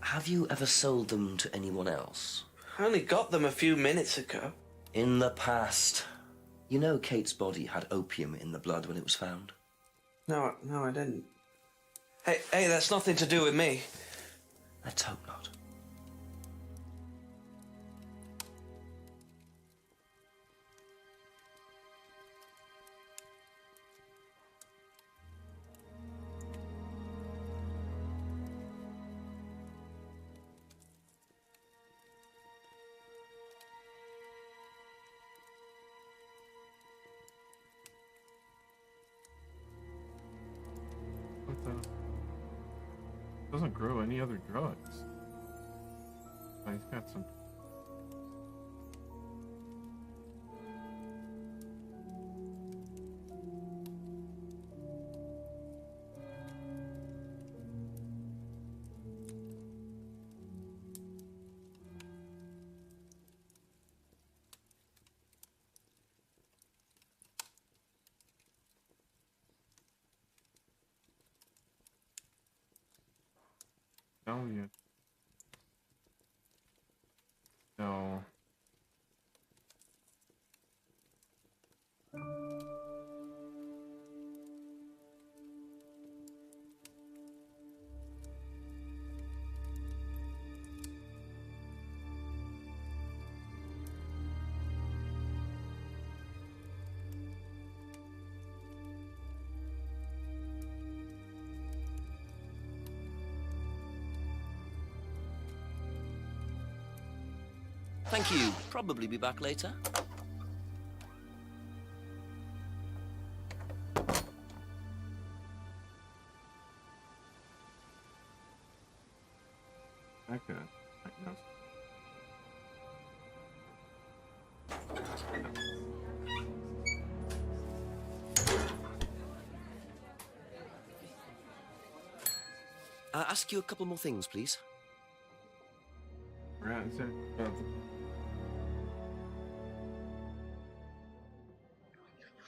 Have you ever sold them to anyone else? I only got them a few minutes ago. In the past. You know Kate's body had opium in the blood when it was found? No, I didn't. Hey, that's nothing to do with me. Let's hope not. Doesn't grow any other drugs. But he's got some. Oh, yeah. No. Thank you. Probably be back later. Becca. Ask you a couple more things, please. Right,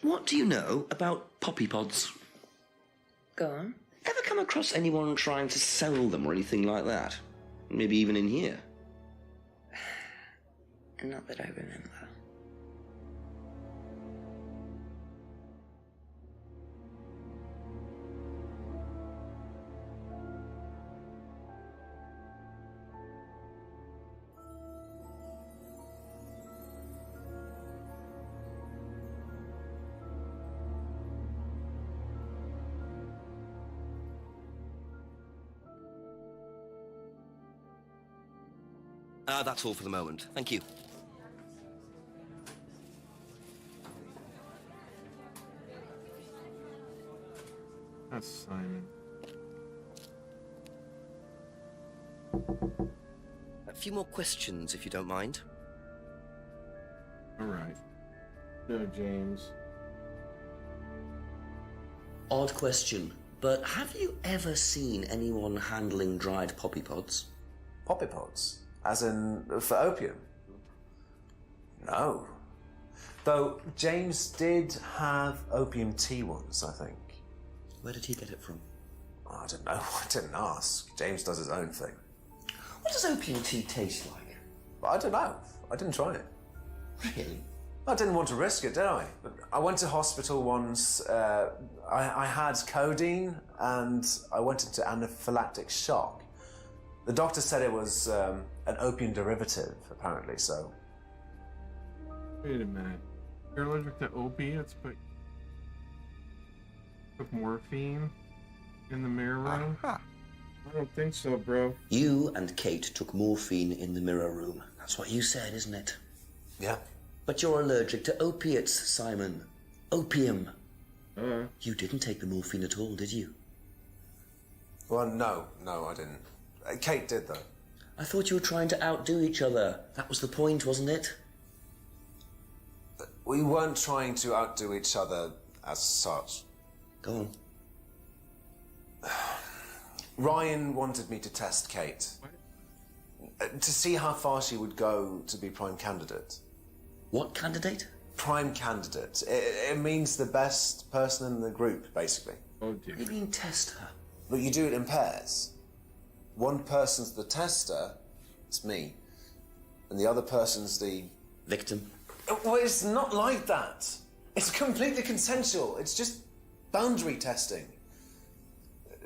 What do you know about poppy pods? Go on. Ever come across anyone trying to sell them or anything like that? Maybe even in here? Not that I remember. That's all for the moment. Thank you. That's Simon. A few more questions, if you don't mind. All right. No, James. Odd question, but have you ever seen anyone handling dried poppy pods? Poppy pods? As in, for opium? No. Though James did have opium tea once, I think. Where did he get it from? I don't know. I didn't ask. James does his own thing. What does opium tea taste like? I don't know. I didn't try it. Really? I didn't want to risk it, did I? But I went to hospital once. I had codeine and I went into anaphylactic shock. The doctor said it was an opium derivative, apparently, so... Wait a minute. You're allergic to opiates, but... took morphine in the mirror room? I don't think so, bro. You and Kate took morphine in the mirror room. That's what you said, isn't it? Yeah. But you're allergic to opiates, Simon. Opium. You didn't take the morphine at all, did you? Well, no, I didn't. Kate did, though. I thought you were trying to outdo each other. That was the point, wasn't it? We weren't trying to outdo each other as such. Go on. Ryan wanted me to test Kate. To see how far she would go to be prime candidate. What candidate? Prime candidate. It means the best person in the group, basically. Oh, dear. You mean test her? But you do it in pairs. One person's the tester, it's me, and the other person's the... victim? Well, it's not like that. It's completely consensual. It's just boundary testing.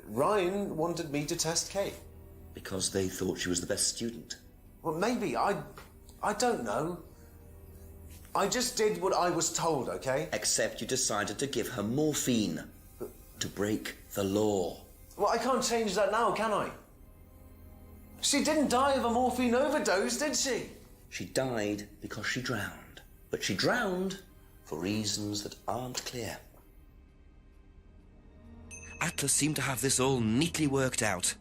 Ryan wanted me to test Kate. Because they thought she was the best student? Well, maybe. I don't know. I just did what I was told, okay? Except you decided to give her morphine. To break the law. Well, I can't change that now, can I? She didn't die of a morphine overdose, did she? She died because she drowned. But she drowned for reasons that aren't clear. Atlas seemed to have this all neatly worked out.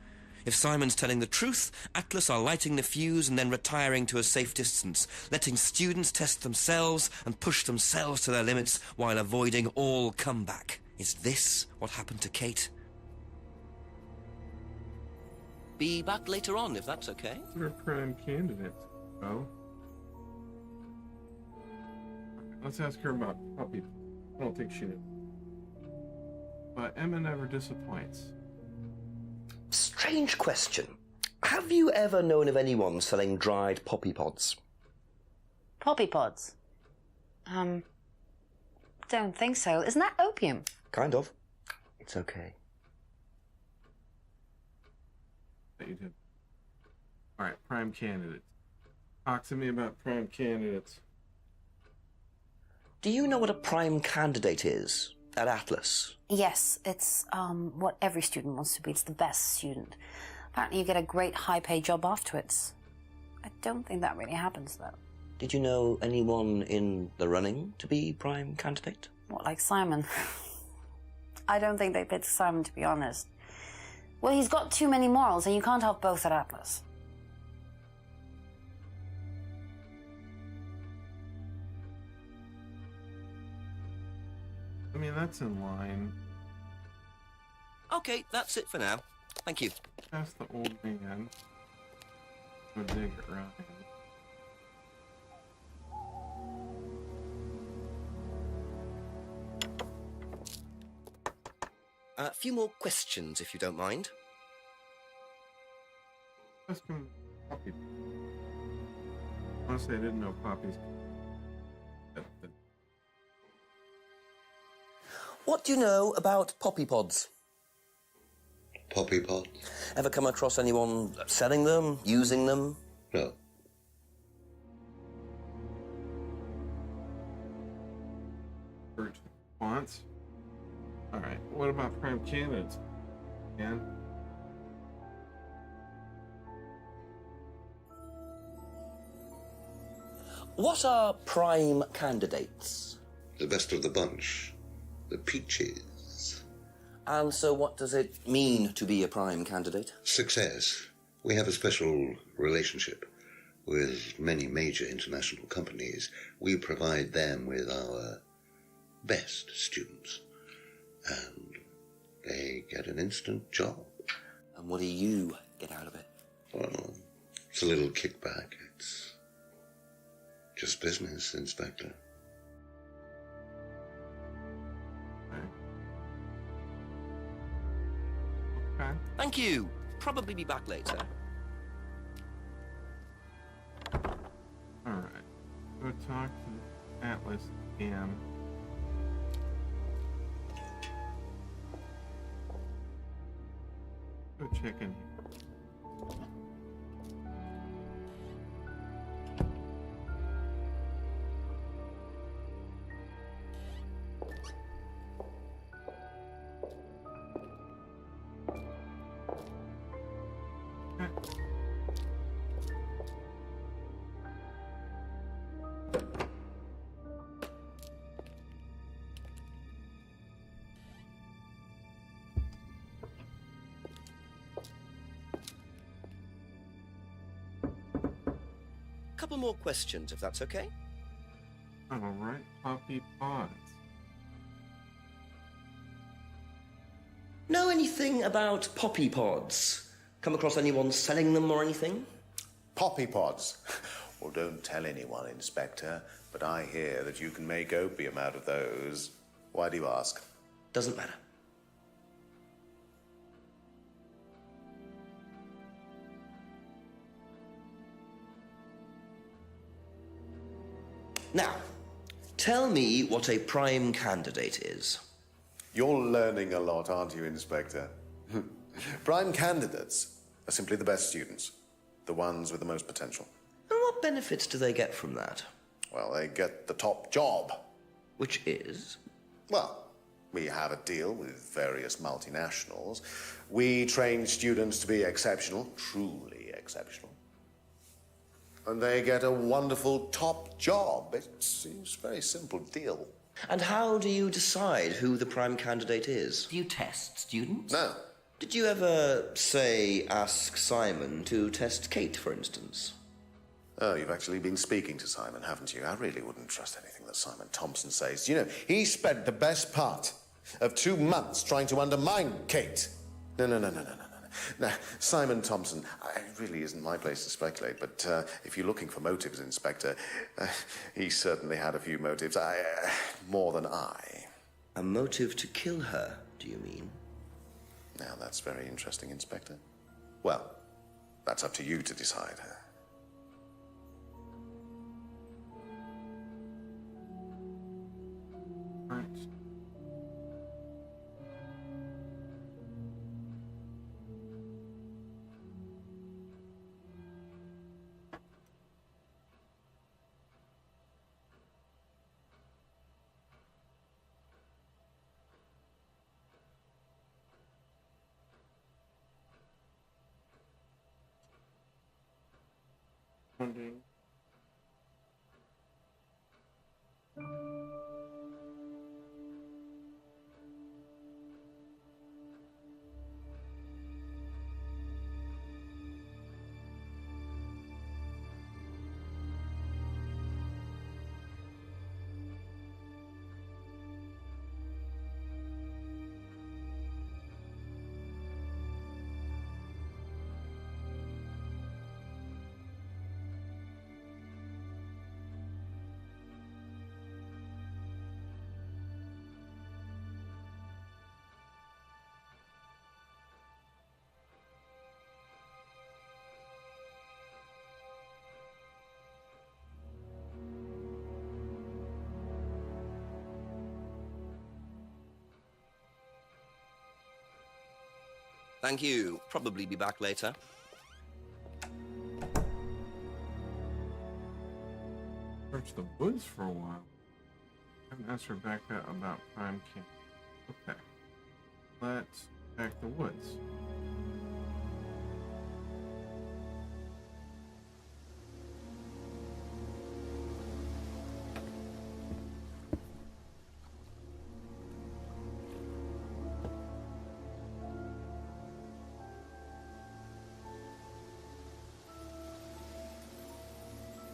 If Simon's telling the truth, Atlas are lighting the fuse and then retiring to a safe distance, letting students test themselves and push themselves to their limits while avoiding all comeback. Is this what happened to Kate? Be back later on, if that's okay. You're a prime candidate. Oh. Let's ask her about puppy. I don't think she did. But Emma never disappoints. Strange question. Have you ever known of anyone selling dried poppy pods? Poppy pods? Don't think so. Isn't that opium? Kind of. It's okay. That you did. Alright, prime candidate. Talk to me about prime candidates. Do you know what a prime candidate is at Atlas? Yes, it's what every student wants to be. It's the best student. Apparently you get a great high-paid job afterwards. I don't think that really happens, though. Did you know anyone in the running to be prime candidate? What, like Simon? I don't think they picked Simon, to be honest. Well, he's got too many morals, and you can't have both at Atlas. mean, that's in line. Okay, that's it for now. Thank you. Ask the old man. Go dig it, Ryan. A few more questions, if you don't mind. Question Poppy. Honestly, I didn't know poppies. What do you know about poppy pods? Poppy pods? Ever come across anyone selling them, using them? No. Urgent response. Alright, what about prime candidates? Man? What are prime candidates? The best of the bunch. The peaches. And so what does it mean to be a prime candidate? Success. We have a special relationship with many major international companies. We provide them with our best students. And they get an instant job. And what do you get out of it? Well, it's a little kickback. It's just business, Inspector. Okay. Thank you. Probably be back later. Alright. Go talk to Atlas again. Go check in here. Couple more questions, if that's okay. Alright, poppy pods. Know anything about poppy pods? Come across anyone selling them or anything? Poppy pods? Well, don't tell anyone, Inspector, but I hear that you can make opium out of those. Why do you ask? Doesn't matter. Now, tell me what a prime candidate is. You're learning a lot, aren't you, Inspector? Prime candidates are simply the best students, the ones with the most potential. And what benefits do they get from that? Well, they get the top job. Which is? Well, we have a deal with various multinationals. We train students to be exceptional, truly exceptional. And they get a wonderful top job. It's a very simple deal. And how do you decide who the prime candidate is? Do you test students? No. Did you ever, say, ask Simon to test Kate, for instance? Oh, you've actually been speaking to Simon, haven't you? I really wouldn't trust anything that Simon Thompson says. You know, he spent the best part of 2 months trying to undermine Kate. No. Now, Simon Thompson, it really isn't my place to speculate, but if you're looking for motives, Inspector, he certainly had a few motives. More than I. A motive to kill her, do you mean? Now, that's very interesting, Inspector. Well, that's up to you to decide. Right. Funding. Thank you. Probably be back later. Search the woods for a while. Haven't asked Rebecca about Prime Camp. Okay. Let's check the woods.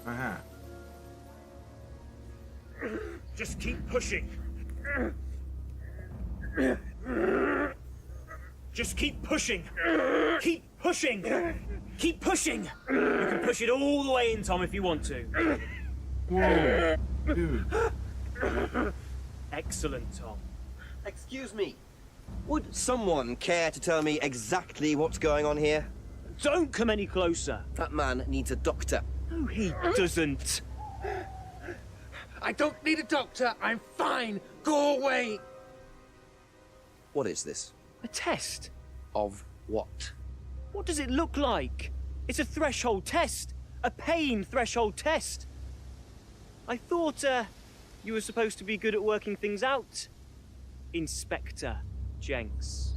Aha. Just keep pushing. Just keep pushing. Keep pushing. Keep pushing. You can push it all the way in, Tom, if you want to. Whoa, dude. Excellent, Tom. Excuse me. Would someone care to tell me exactly what's going on here? Don't come any closer. That man needs a doctor. No, he doesn't. I don't need a doctor. I'm fine. Go away. What is this? A test. Of what? What does it look like? It's a threshold test. A pain threshold test. I thought, you were supposed to be good at working things out, Inspector Jenks.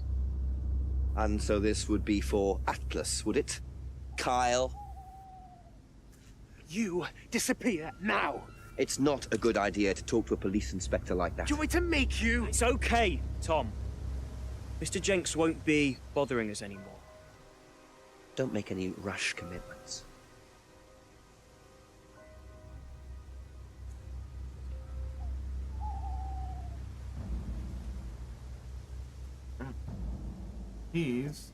And so this would be for Atlas, would it? Kyle? You disappear now. It's not a good idea to talk to a police inspector like that. Do you want me to make you? It's okay, Tom. Mr. Jenks won't be bothering us anymore. Don't make any rash commitments. Keys.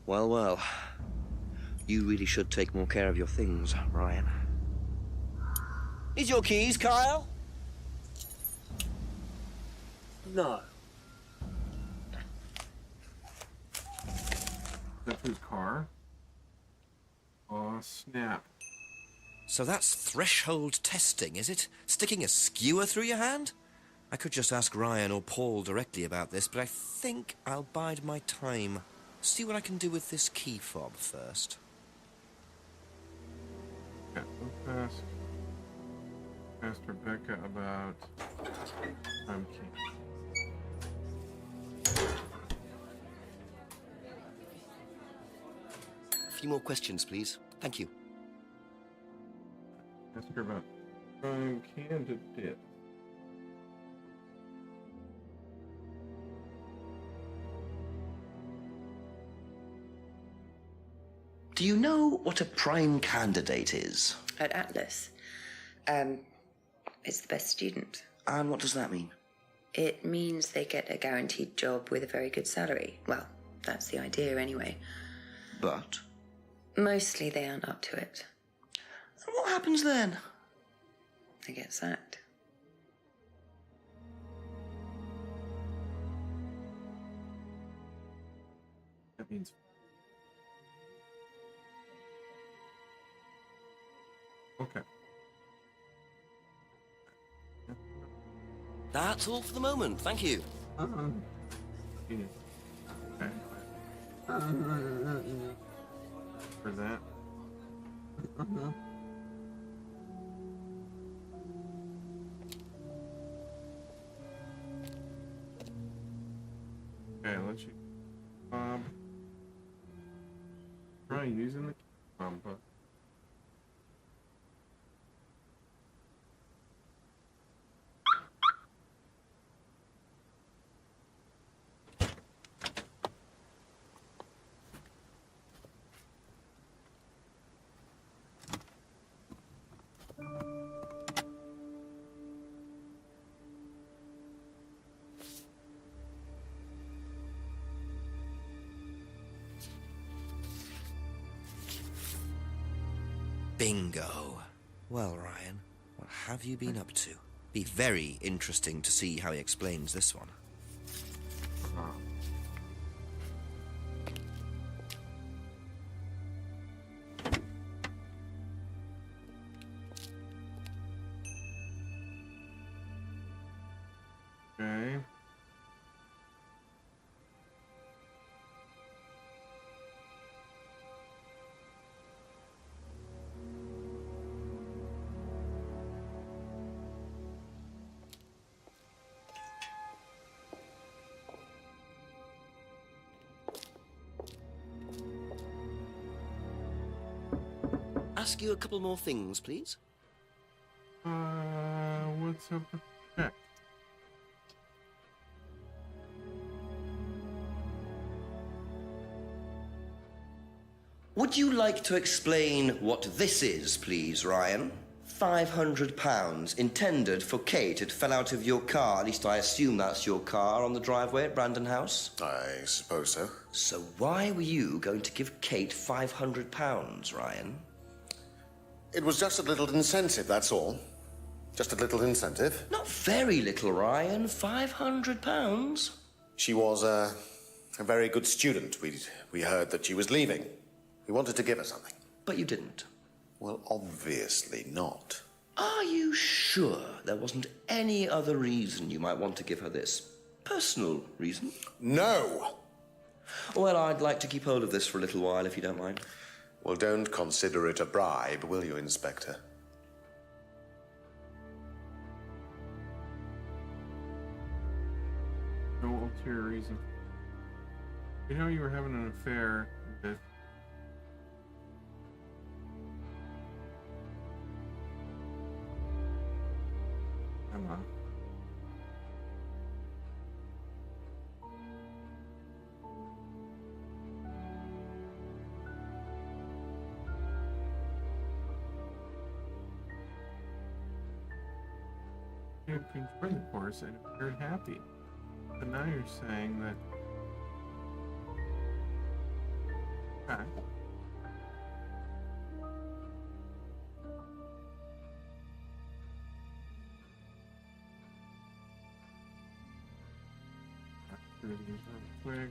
Well, well. You really should take more care of your things, Ryan. Is your keys, Kyle? No. That's his car. Oh, snap. So that's threshold testing, is it? Sticking a skewer through your hand? I could just ask Ryan or Paul directly about this, but I think I'll bide my time. See what I can do with this key fob first. Yeah, let's ask Rebecca about Prime Camp. A few more questions, please. Thank you. Ask her about Prime Candidate. Do you know what a prime candidate is? At Atlas, it's the best student. And what does that mean? It means they get a guaranteed job with a very good salary. Well, that's the idea anyway. But? Mostly they aren't up to it. And what happens then? They get sacked. That means... Okay. That's all for the moment, thank you. Yeah. Okay. For that. Okay, let's you. Try using the but. Bingo. Well, Ryan, what have you been up to? Be very interesting to see how he explains this one. Okay. ask you a couple more things, please? What's up with the check? Would you like to explain what this is, please, Ryan? £500 intended for Kate. It fell out of your car. At least I assume that's your car on the driveway at Brandon House. I suppose so. So why were you going to give Kate £500, Ryan? It was just a little incentive, that's all. Just a little incentive. Not very little, Ryan. £500. She was a very good student. We heard that she was leaving. We wanted to give her something. But you didn't. Well, obviously not. Are you sure there wasn't any other reason you might want to give her this? Personal reason? No! Well, I'd like to keep hold of this for a little while, if you don't mind. Well, don't consider it a bribe, will you, Inspector? No ulterior reason. You know you were having an affair with... Emma. You confirmed the course and appeared happy. But now you're saying that... Okay. Real quick.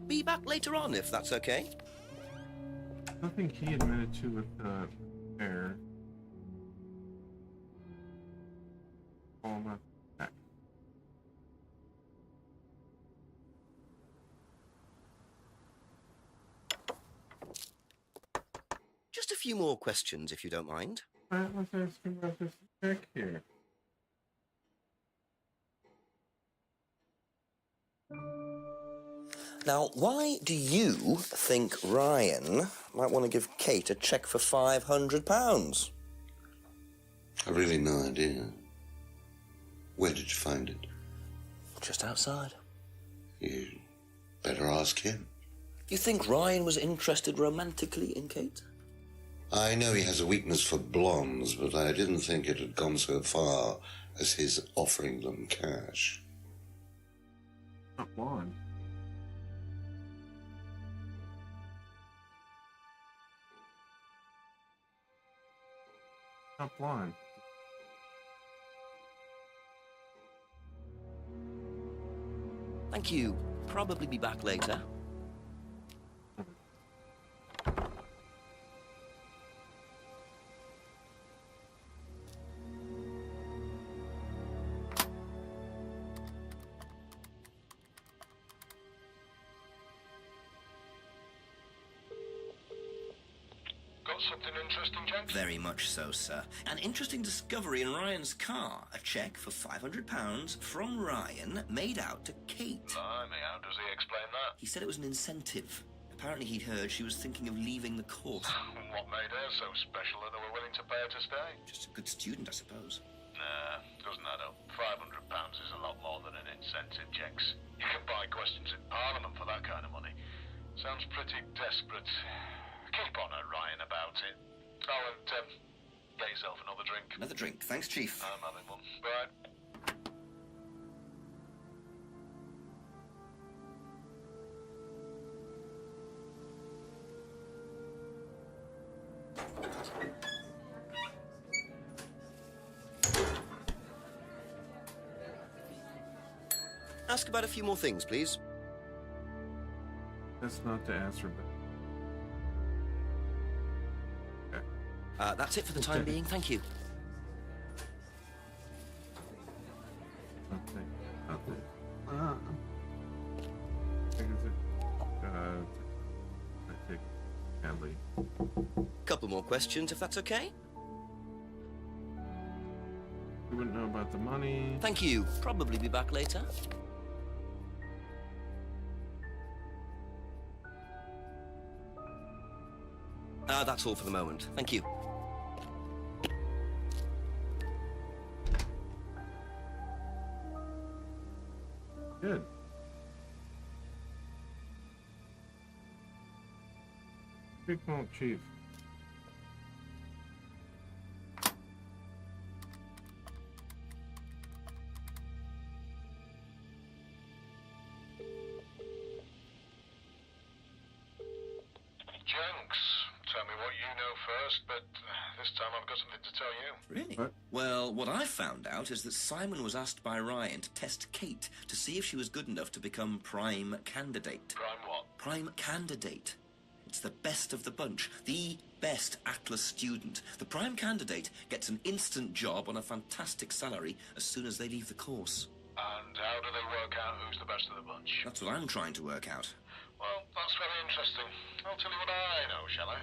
Be back later on, if that's okay. I think he admitted to with the affair. All about that. Just a few more questions, if you don't mind. Let's ask him about this check here. Now, why do you think Ryan might want to give Kate a cheque for £500? I've really no idea. Where did you find it? Just outside. You better ask him. You think Ryan was interested romantically in Kate? I know he has a weakness for blondes, but I didn't think it had gone so far as his offering them cash. Not blonde. Not blonde. Thank you. Probably be back later. Got something interesting, Jenks? Very much so, sir. An interesting discovery in Ryan's car. A cheque for £500 from Ryan made out to Kate. Blimey, how does he explain that? He said it was an incentive. Apparently he'd heard she was thinking of leaving the course. What made her so special that they were willing to pay her to stay? Just a good student, I suppose. Nah, doesn't add up. £500 is a lot more than an incentive, Jenks. You can buy questions in Parliament for that kind of money. Sounds pretty desperate. Keep on at Ryan about it. Oh, and get yourself another drink. Another drink. Thanks, Chief. I'm having one. Bye. Ask about a few more things, please. That's not the answer, but... That's it for the time being. Thank you. Nothing. I take Hadley. Couple more questions, if that's okay. We wouldn't know about the money. Thank you. Probably be back later. That's all for the moment. Thank you. Good. Big Monk Chief. Jenks, tell me what you know first, but this time I've got something to tell you. Really? What? Well, what I found out is that Simon was asked by Ryan to test Kate to see if she was good enough to become prime candidate. Prime what? Prime candidate. It's the best of the bunch. The best Atlas student. The prime candidate gets an instant job on a fantastic salary as soon as they leave the course. And how do they work out who's the best of the bunch? That's what I'm trying to work out. Well, that's very interesting. I'll tell you what I know, shall I?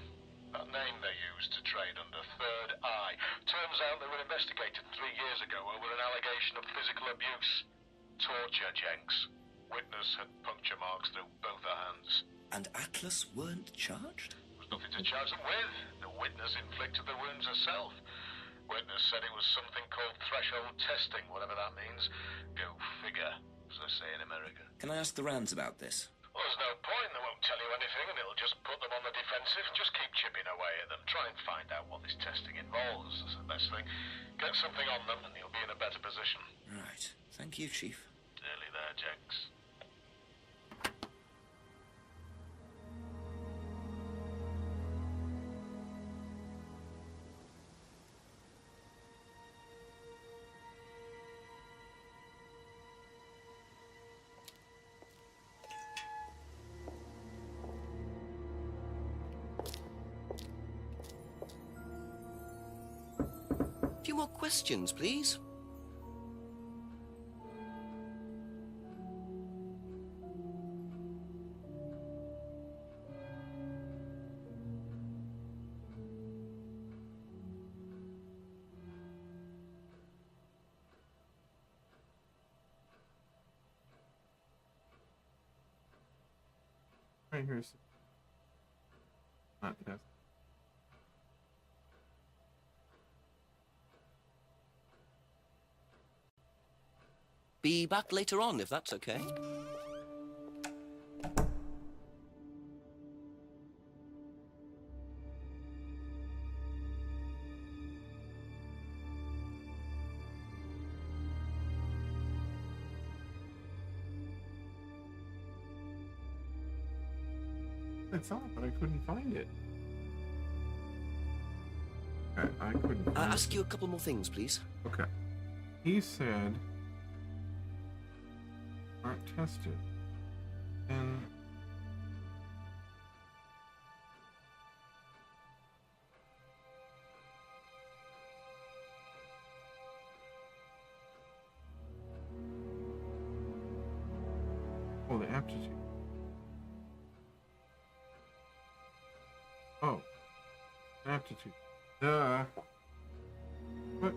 That name they used to trade under, Third Eye. Turns out they were investigated 3 years ago over an allegation of physical abuse. Torture, Jenks. Witness had puncture marks through both her hands. And Atlas weren't charged? There was nothing to charge them with. The witness inflicted the wounds herself. Witness said it was something called threshold testing, whatever that means. Go figure, as they say in America. Can I ask the Rands about this? Well, there's no point. They won't tell you anything, and it'll just put them on the defensive. Just keep chipping away at them. Try and find out what this testing involves. That's the best thing. Get something on them, and you'll be in a better position. Right. Thank you, Chief. Nearly there, Jenks. A few more questions, please. Right here's not test. Be back later on, if that's okay. It's on, but I couldn't find it. I couldn't find Ask you a couple more things, please. Okay. He said aren't tested. And oh, the aptitude. Oh, aptitude. Duh. What?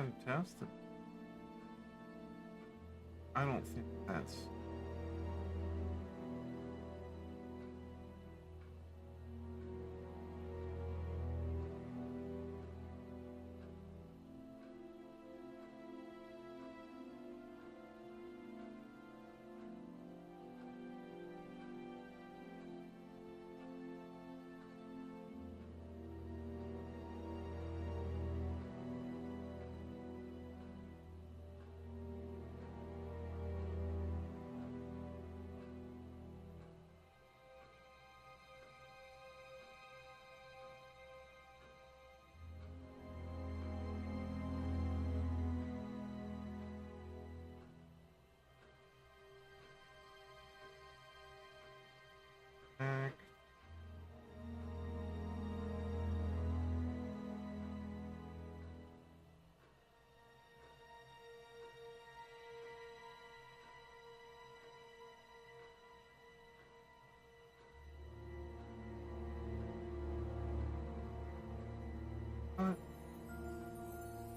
Fantastic. I don't think that's...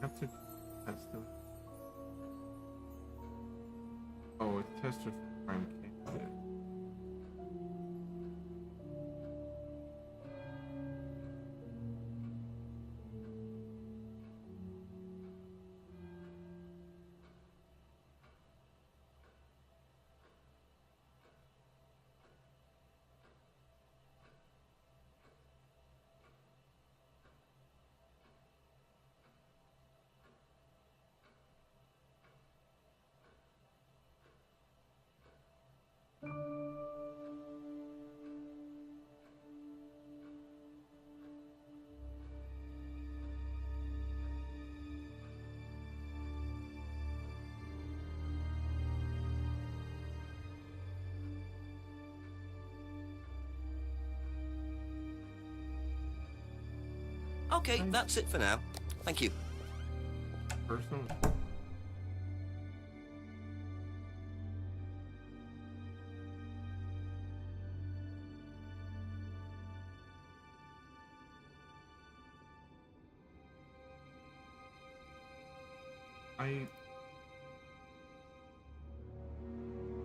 Have to test them. Oh, it's tested for prime candidate. Okay, that's it for now. Thank you. Personal. I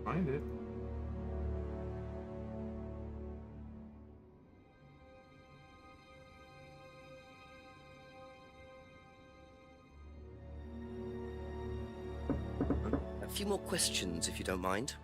find it. A few more questions, if you don't mind.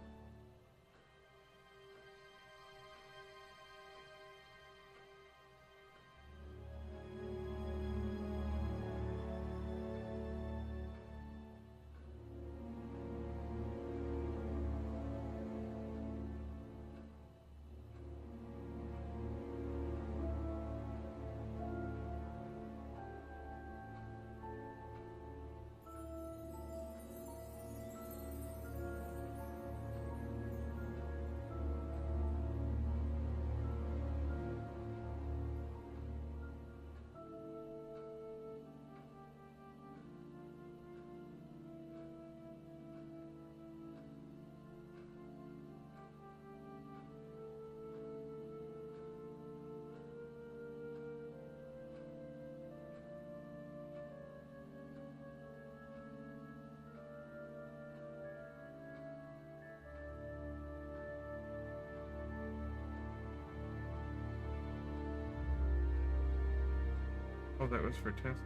Oh, that was for test.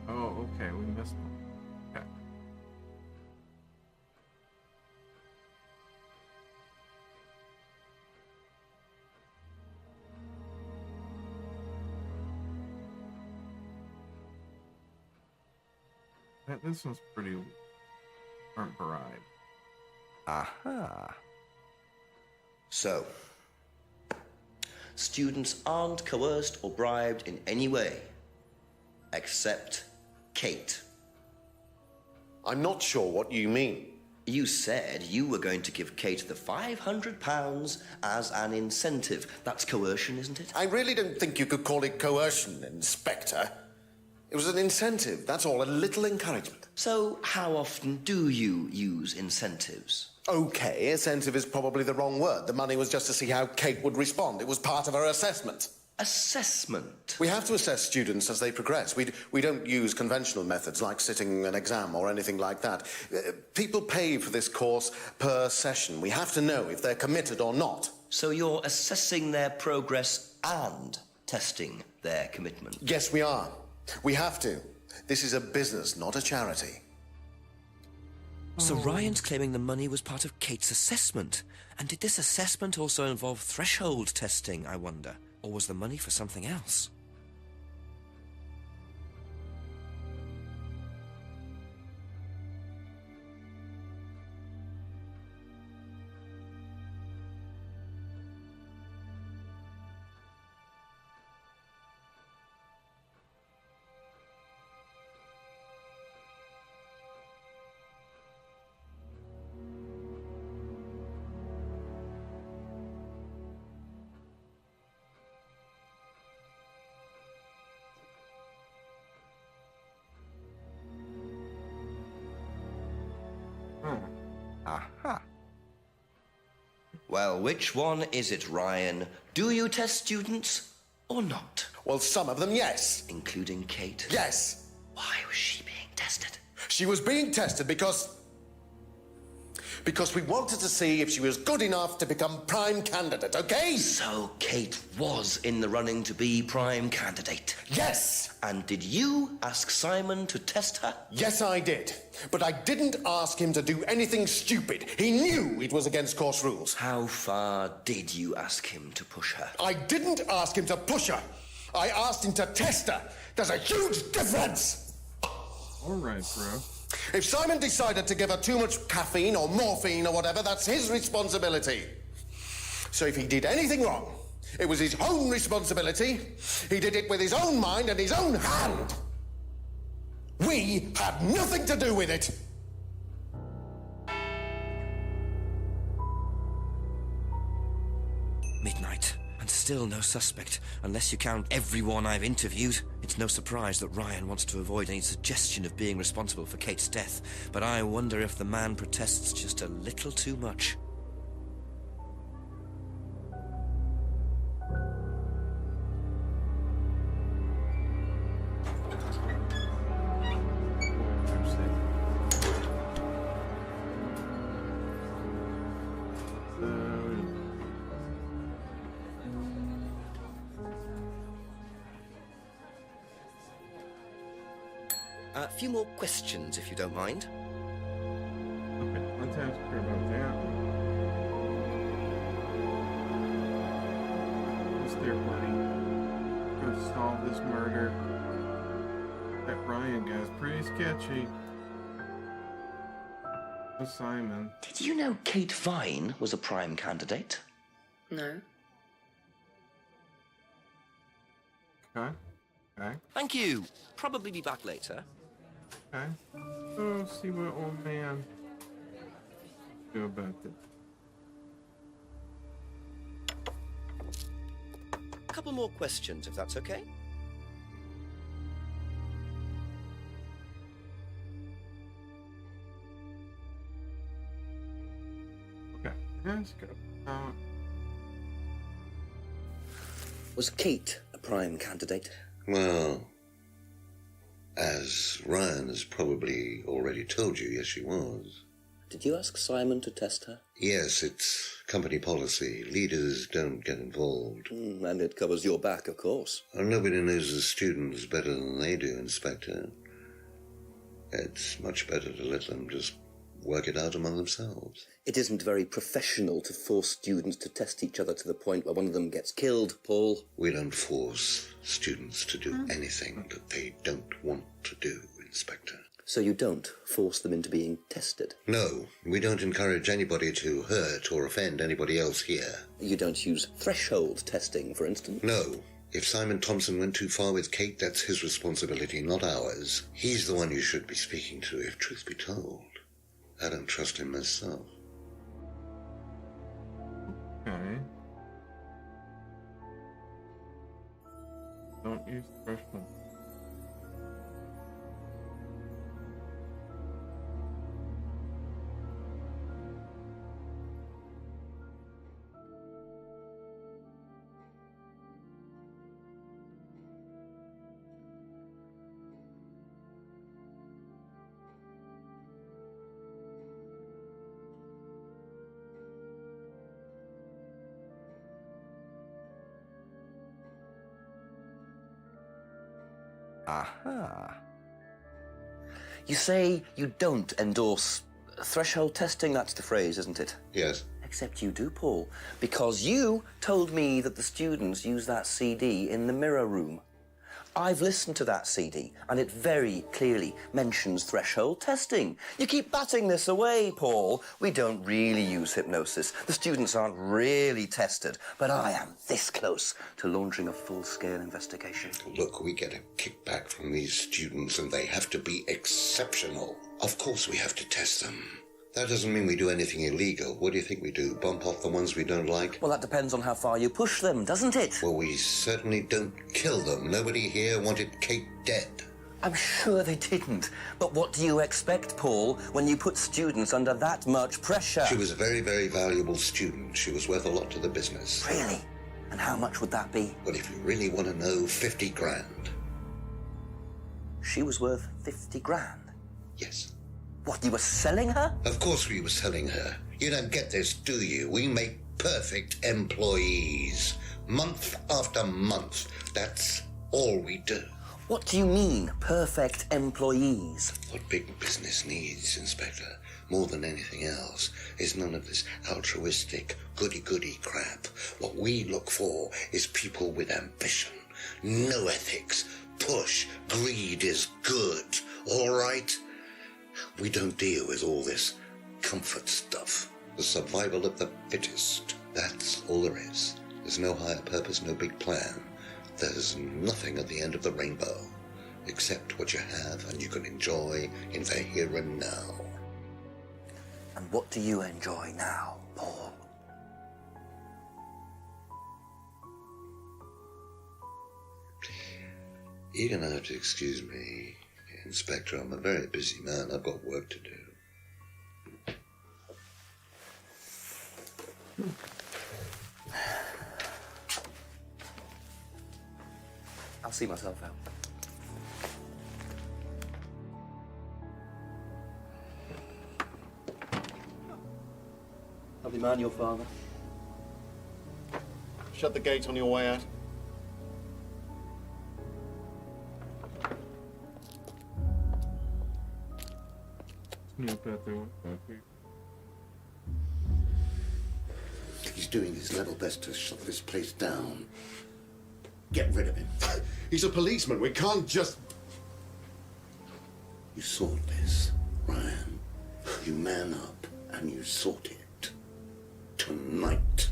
Oh, okay, we missed one. Okay. This one's pretty bride. Aha. So, students aren't coerced or bribed in any way, except Kate. I'm not sure what you mean. You said you were going to give Kate the £500 as an incentive. That's coercion, isn't it? I really don't think you could call it coercion, Inspector. It was an incentive, that's all, a little encouragement. So, how often do you use incentives? Okay, incentive is probably the wrong word. The money was just to see how Kate would respond. It was part of her assessment. Assessment? We have to assess students as they progress. We don't use conventional methods like sitting an exam or anything like that. People pay for this course per session. We have to know if they're committed or not. So you're assessing their progress and testing their commitment? Yes, we are. We have to. This is a business, not a charity. So Ryan's claiming the money was part of Kate's assessment. And did this assessment also involve threshold testing, I wonder? Or was the money for something else? Aha. Well, which one is it, Ryan? Do you test students or not? Well, some of them, yes. Including Kate? Yes. Why was she being tested? She was being tested because we wanted to see if she was good enough to become prime candidate, okay? So Kate was in the running to be prime candidate? Yes! And did you ask Simon to test her? Yes, I did. But I didn't ask him to do anything stupid. He knew it was against course rules. How far did you ask him to push her? I didn't ask him to push her. I asked him to test her. There's a huge difference! All right, bro. If Simon decided to give her too much caffeine or morphine or whatever, that's his responsibility. So if he did anything wrong, it was his own responsibility. He did it with his own mind and his own hand. We had nothing to do with it. Midnight, and still no suspect, unless you count everyone I've interviewed. It's no surprise that Ryan wants to avoid any suggestion of being responsible for Kate's death, but I wonder if the man protests just a little too much. A few more questions, if you don't mind. Okay, let's ask her about that. What's there, buddy? Gonna solve this murder. That Ryan guy's pretty sketchy. Oh, Simon. Did you know Kate Vine was a prime candidate? No. Okay. Okay. Thank you. Probably be back later. Okay. So, see what old man do about this. A couple more questions, if that's okay. Okay, let's go. Was Kate a prime candidate? Well, as Ryan has probably already told you, yes, she was. Did you ask Simon to test her? Yes, it's company policy. Leaders don't get involved. And it covers your back, of course. Nobody knows the students better than they do, Inspector. It's much better to let them just work it out among themselves. It isn't very professional to force students to test each other to the point where one of them gets killed, Paul. We don't force students to do anything that they don't want to do, Inspector. So you don't force them into being tested? No, we don't encourage anybody to hurt or offend anybody else here. You don't use threshold testing, for instance? No. If Simon Thompson went too far with Kate, that's his responsibility, not ours. He's the one you should be speaking to, if truth be told. I don't trust him myself. Okay. Don't use threshold. Aha. You say you don't endorse threshold testing? That's the phrase, isn't it? Yes. Except you do, Paul, because you told me that the students use that CD in the mirror room. I've listened to that CD, and it very clearly mentions threshold testing. You keep batting this away, Paul. We don't really use hypnosis. The students aren't really tested, but I am this close to launching a full-scale investigation. Look, we get a kickback from these students, and they have to be exceptional. Of course we have to test them. That doesn't mean we do anything illegal. What do you think we do? Bump off the ones we don't like? Well, that depends on how far you push them, doesn't it? Well, we certainly don't kill them. Nobody here wanted Kate dead. I'm sure they didn't. But what do you expect, Paul, when you put students under that much pressure? She was a very, very valuable student. She was worth a lot to the business. Really? And how much would that be? Well, if you really want to know, 50 grand. She was worth 50 grand? Yes. What, you were selling her? Of course we were selling her. You don't get this, do you? We make perfect employees. Month after month. That's all we do. What do you mean, perfect employees? What big business needs, Inspector, more than anything else, is none of this altruistic, goody-goody crap. What we look for is people with ambition, no ethics, push, greed is good, all right? We don't deal with all this comfort stuff. The survival of the fittest. That's all there is. There's no higher purpose, no big plan. There's nothing at the end of the rainbow, except what you have and you can enjoy in the here and now. And what do you enjoy now, Paul? You're going to have to excuse me, Inspector. I'm a very busy man. I've got work to do. I'll see myself out. Lovely man, your father. Shut the gate on your way out. He's doing his level best to shut this place down. Get rid of him. He's a policeman. We can't just... You sort this, Ryan. You man up and you sort it. Tonight.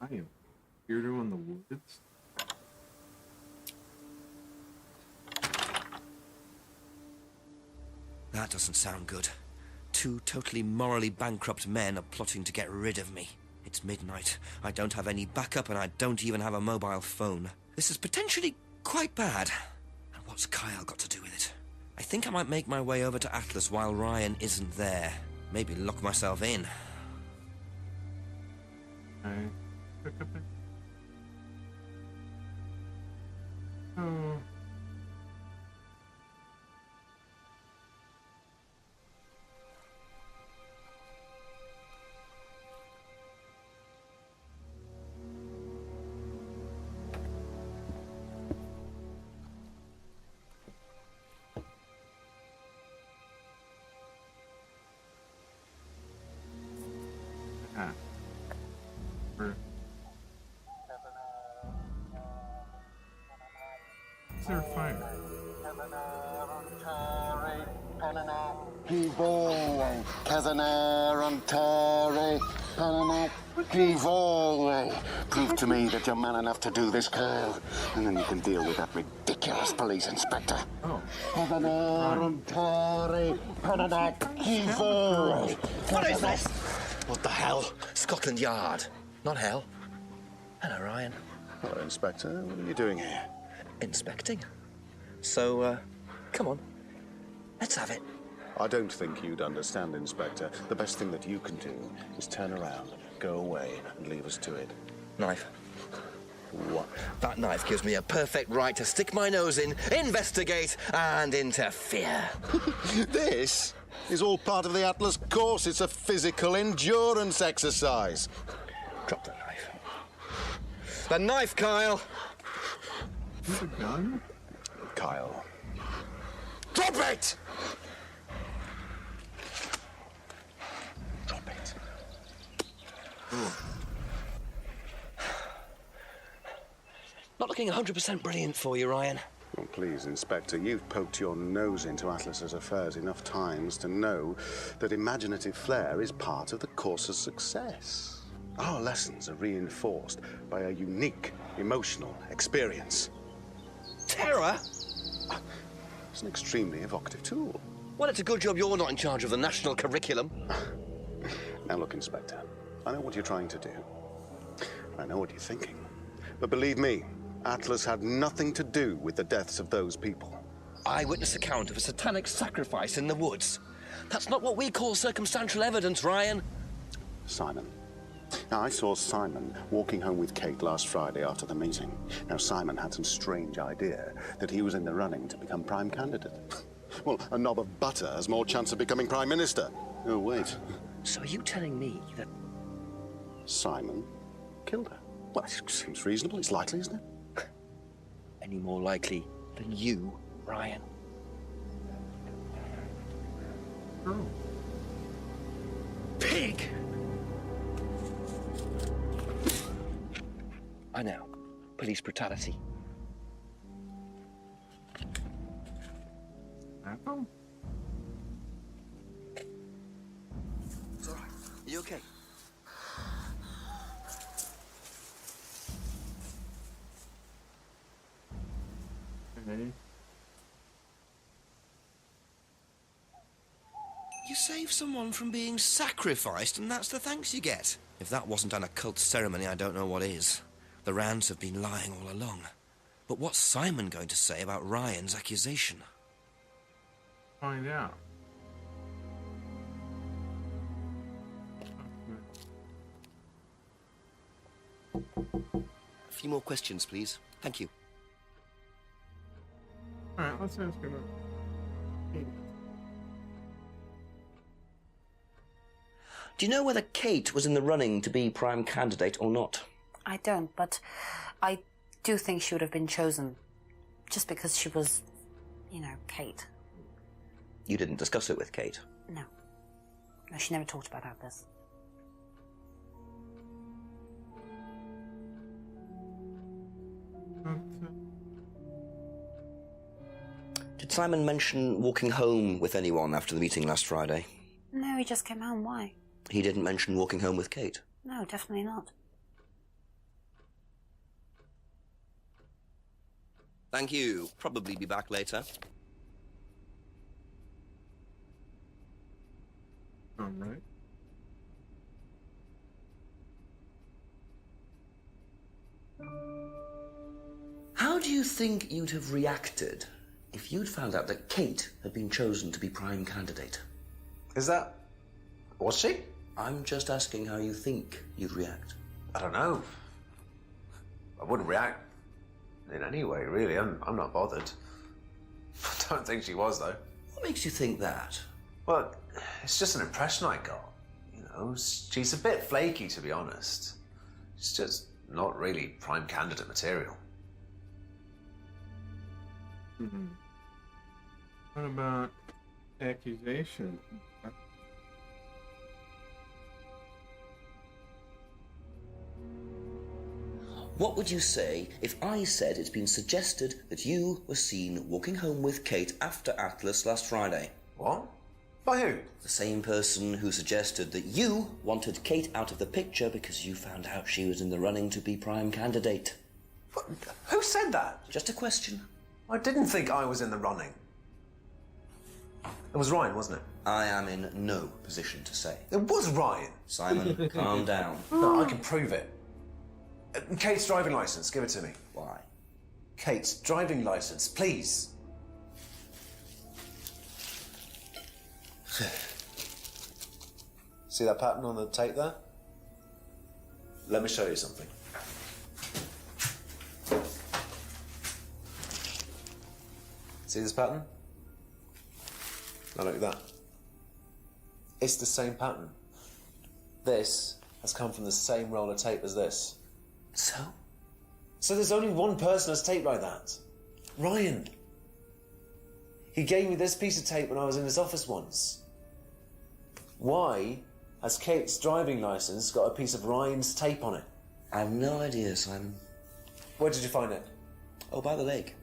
I am weirdo in the woods. That doesn't sound good. Two totally morally bankrupt men are plotting to get rid of me. It's midnight. I don't have any backup and I don't even have a mobile phone. This is potentially quite bad. And what's Kyle got to do with it? I think I might make my way over to Atlas while Ryan isn't there. Maybe lock myself in. Pick up it. Oh. Ah. Is there a fire? Prove to me that you're man enough to do this, Kyle, and then you can deal with that ridiculous police inspector. Oh. What is this? What the hell? Scotland Yard. Not hell. Hello, Ryan. Hello, Inspector. What are you doing here? Inspecting. So, come on. Let's have it. I don't think you'd understand, Inspector. The best thing that you can do is turn around, go away, and leave us to it. Knife. What? That knife gives me a perfect right to stick my nose in, investigate, and interfere. This is all part of the Atlas course. It's a physical endurance exercise. Drop the knife. The knife, Kyle! Is it a gun? Kyle. Drop it! Drop it. Not looking 100% brilliant for you, Ryan. Well, please, Inspector, you've poked your nose into Atlas's affairs enough times to know that imaginative flair is part of the course's success. Our lessons are reinforced by a unique emotional experience. Terror? It's an extremely evocative tool. Well, it's a good job you're not in charge of the national curriculum. Now look, Inspector, I know what you're trying to do. I know what you're thinking. But believe me, Atlas had nothing to do with the deaths of those people. Eyewitness account of a satanic sacrifice in the woods. That's not what we call circumstantial evidence, Ryan. Simon. Now, I saw Simon walking home with Kate last Friday after the meeting. Now, Simon had some strange idea that he was in the running to become prime candidate. Well, a knob of butter has more chance of becoming prime minister. Oh, wait. So are you telling me that Simon killed her? Well, it seems reasonable. It's likely, isn't it? any more likely than you, Ryan? Oh. Pig! I know. Police brutality. Apple? It's all right. Are you okay? Okay. You save someone from being sacrificed, and that's the thanks you get. If that wasn't an occult ceremony, I don't know what is. The Rands have been lying all along. But what's Simon going to say about Ryan's accusation? Find out. A few more questions, please. Thank you. Alright, let's ask him. Do you know whether Kate was in the running to be prime candidate or not? I don't, but I do think she would have been chosen just because she was, you know, Kate. You didn't discuss it with Kate? No. No, she never talked about this. Did Simon mention walking home with anyone after the meeting last Friday? No, he just came home. Why? He didn't mention walking home with Kate? No, definitely not. Thank you. Probably be back later. All right. How do you think you'd have reacted if you'd found out that Kate had been chosen to be prime candidate? Is that... was she? I'm just asking how you think you'd react. I don't know. I wouldn't react in any way, really. I'm not bothered. I don't think she was, though. What makes you think that? Well, it's just an impression I got. You know, she's a bit flaky, to be honest. She's just not really prime candidate material. Mm-hmm. What about accusation? What would you say if I said it's been suggested that you were seen walking home with Kate after Atlas last Friday? What? By who? The same person who suggested that you wanted Kate out of the picture because you found out she was in the running to be prime candidate. What? Who said that? Just a question. I didn't think I was in the running. It was Ryan, wasn't it? I am in no position to say. It was Ryan. Simon, calm down. No, I can prove it. Kate's driving license, give it to me. Why? Kate's driving license, please. See that pattern on the tape there? Let me show you something. See this pattern? Now look at that. It's the same pattern. This has come from the same roll of tape as this. So? So there's only one person that's taped like that. Ryan. He gave me this piece of tape when I was in his office once. Why has Kate's driving licence got a piece of Ryan's tape on it? I have no idea, Simon. Where did you find it? Oh, by the lake.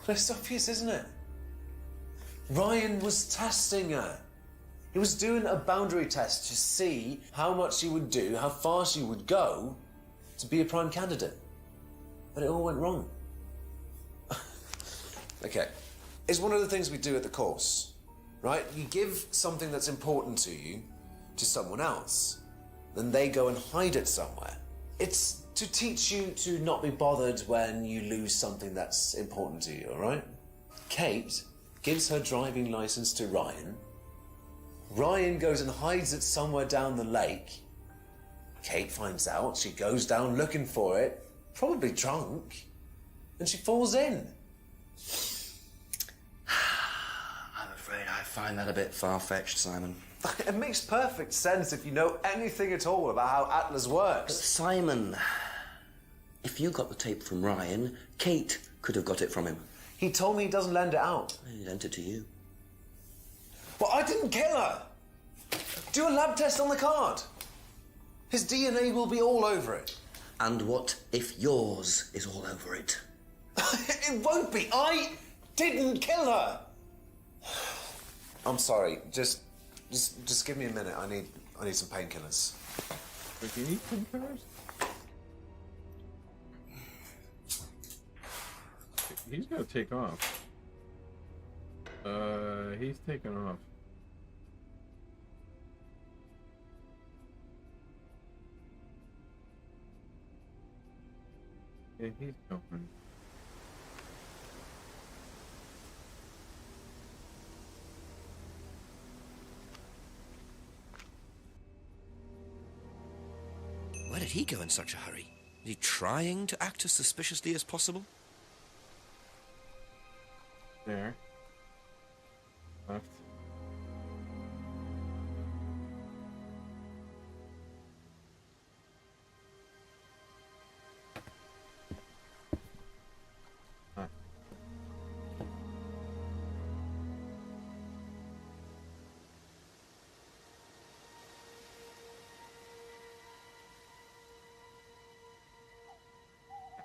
Well, it's obvious, isn't it? Ryan was testing her. He was doing a boundary test to see how much she would do, how far she would go to be a prime candidate. But it all went wrong. Okay. It's one of the things we do at the course, right? You give something that's important to you to someone else, then they go and hide it somewhere. It's to teach you to not be bothered when you lose something that's important to you, all right? Kate gives her driving licence to Ryan. Ryan goes and hides it somewhere down the lake. Kate finds out, she goes down looking for it, probably drunk, and she falls in. I'm afraid I find that a bit far-fetched, Simon. It makes perfect sense if you know anything at all about how Atlas works. But Simon, if you got the tape from Ryan, Kate could have got it from him. He told me he doesn't lend it out. He lent it to you. Well, I didn't kill her. Do a lab test on the card. His DNA will be all over it. And what if yours is all over it? It won't be. I didn't kill her. I'm sorry. Just give me a minute. I need some painkillers. Do you need painkillers? He's gonna take off. He's taking off. Yeah, he's going. Where did he go in such a hurry? Is he trying to act as suspiciously as possible? There. Left. Huh.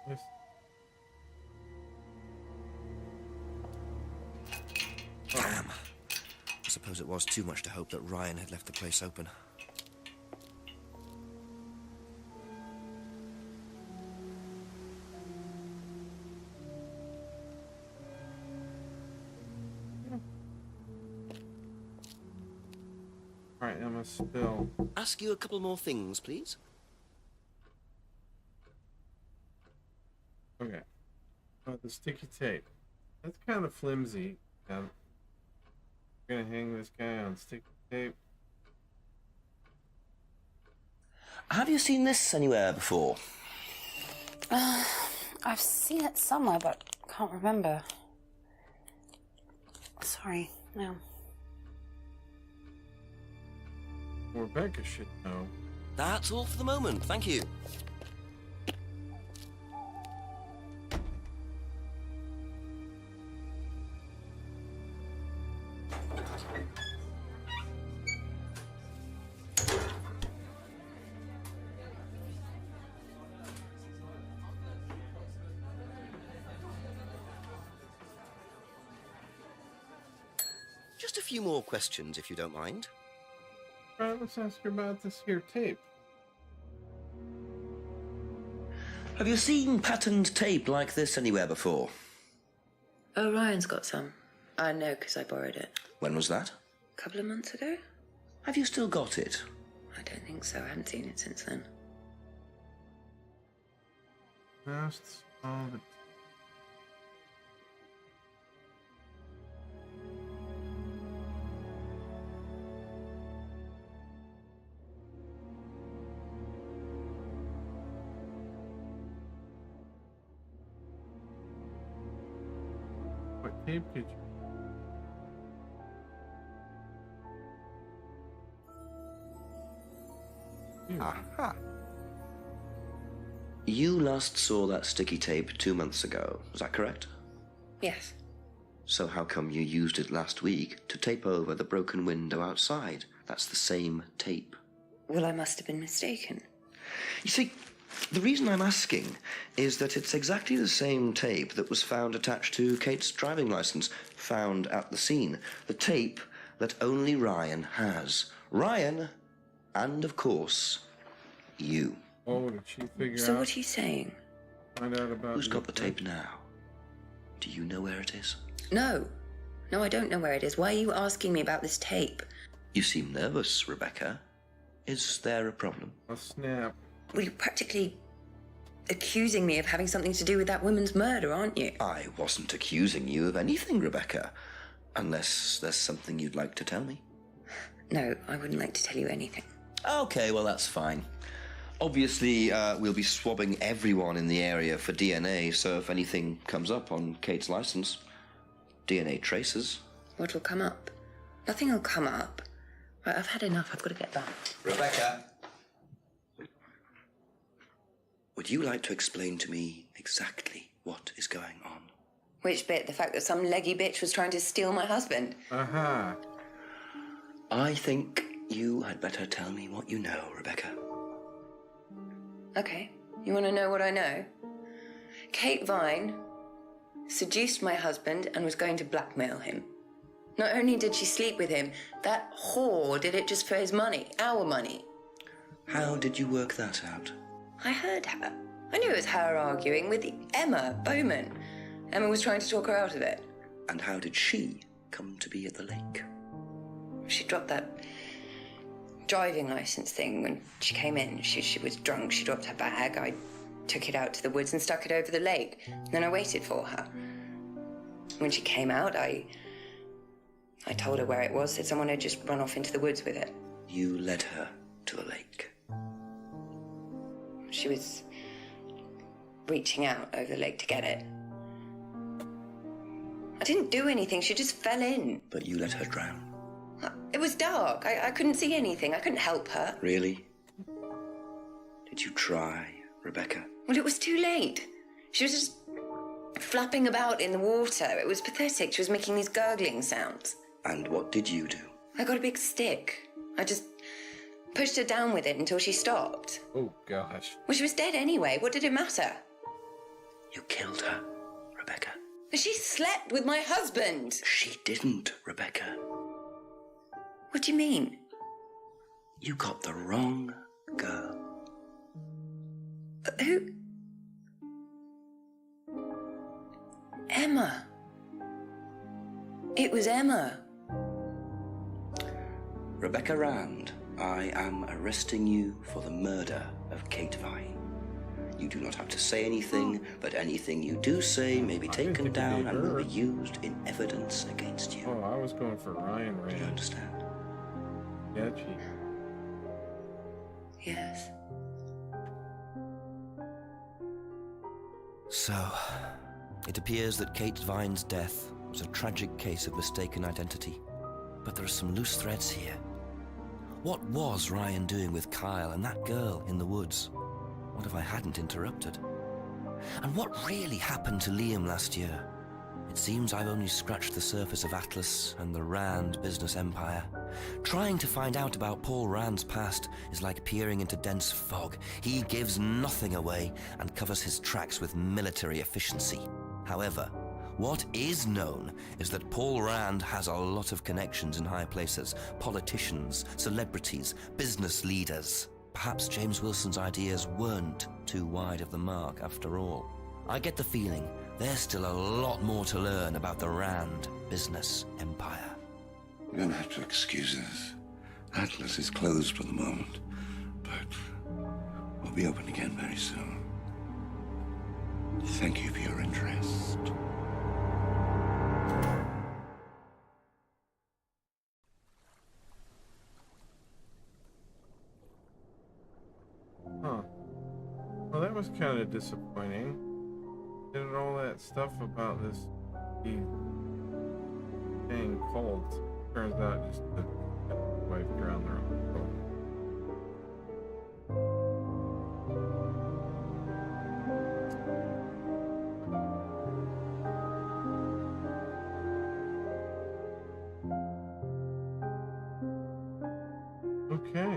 Yes. Damn. I suppose it was too much to hope that Ryan had left the place open. Alright, I'm gonna spill. Ask you a couple more things, please. Okay. The sticky tape. That's kind of flimsy. I'm gonna hang this guy on sticky tape. Have you seen this anywhere before? I've seen it somewhere, but can't remember. Sorry, no. Rebecca should know. That's all for the moment, thank you. Just a few more questions, if you don't mind. Alright, let's ask her about this here tape. Have you seen patterned tape like this anywhere before? Oh, Ryan's got some. I know, because I borrowed it. When was that? A couple of months ago? Have you still got it? I don't think so. I haven't seen it since then. Just all the tape could you? Aha. You last saw that sticky tape 2 months ago, is that correct? Yes. So how come you used it last week to tape over the broken window outside? That's the same tape. Well, I must have been mistaken. You see, the reason I'm asking is that it's exactly the same tape that was found attached to Kate's driving license, found at the scene. The tape that only Ryan has. Ryan, and of course, you. Oh, did she figure out? So what are you saying? Find out about Who's got the tape now? Do you know where it is? No. No, I don't know where it is. Why are you asking me about this tape? You seem nervous, Rebecca. Is there a problem? A snap. Well, you're practically accusing me of having something to do with that woman's murder, aren't you? I wasn't accusing you of anything, Rebecca. Unless there's something you'd like to tell me. No, I wouldn't like to tell you anything. Okay, well, that's fine. Obviously, we'll be swabbing everyone in the area for DNA, so if anything comes up on Kate's license, DNA traces. What'll come up? Nothing will come up. Right, I've had enough. I've got to get back. Rebecca! Would you like to explain to me exactly what is going on? Which bit? The fact that some leggy bitch was trying to steal my husband? Aha. I think you had better tell me what you know, Rebecca. Okay. You want to know what I know? Kate Vine seduced my husband and was going to blackmail him. Not only did she sleep with him, that whore did it just for his money, our money. How did you work that out? I heard her. I knew it was her arguing with Emma Bowman. Emma was trying to talk her out of it. And how did she come to be at the lake? She dropped that driving license thing when she came in. She was drunk. She dropped her bag. I took it out to the woods and stuck it over the lake. Then I waited for her. When she came out, I told her where it was, said someone had just run off into the woods with it. You led her to the lake. She was reaching out over the lake to get it. I didn't do anything. She just fell in. But you let her drown. It was dark. I couldn't see anything. I couldn't help her. Really? Did you try, Rebecca? Well, it was too late. She was just flapping about in the water. It was pathetic. She was making these gurgling sounds. And what did you do? I got a big stick. I just pushed her down with it until she stopped. Oh, gosh. Well, she was dead anyway. What did it matter? You killed her, Rebecca. She slept with my husband. She didn't, Rebecca. What do you mean? You got the wrong girl. Who? Emma. It was Emma. Rebecca Rand, I am arresting you for the murder of Kate Vine. You do not have to say anything, but anything you do say may be taken down and will be used in evidence against you. Oh, I was going for Ryan Rand. Do you understand? Yeah, Chief. Yes. So, it appears that Kate Vine's death was a tragic case of mistaken identity. But there are some loose threads here. What was Ryan doing with Kyle and that girl in the woods? What if I hadn't interrupted? And what really happened to Liam last year? It seems I've only scratched the surface of Atlas and the Rand business empire. Trying to find out about Paul Rand's past is like peering into dense fog. He gives nothing away and covers his tracks with military efficiency. However, what is known is that Paul Rand has a lot of connections in high places, politicians, celebrities, business leaders. Perhaps James Wilson's ideas weren't too wide of the mark after all. I get the feeling there's still a lot more to learn about the Rand business empire. You're going to have to excuse us. Atlas is closed for the moment, but we'll be open again very soon. Thank you for your interest. Huh. Well, that was kind of disappointing. Did all that stuff about this fault. Turns out just the wife drowned their own fault. Okay.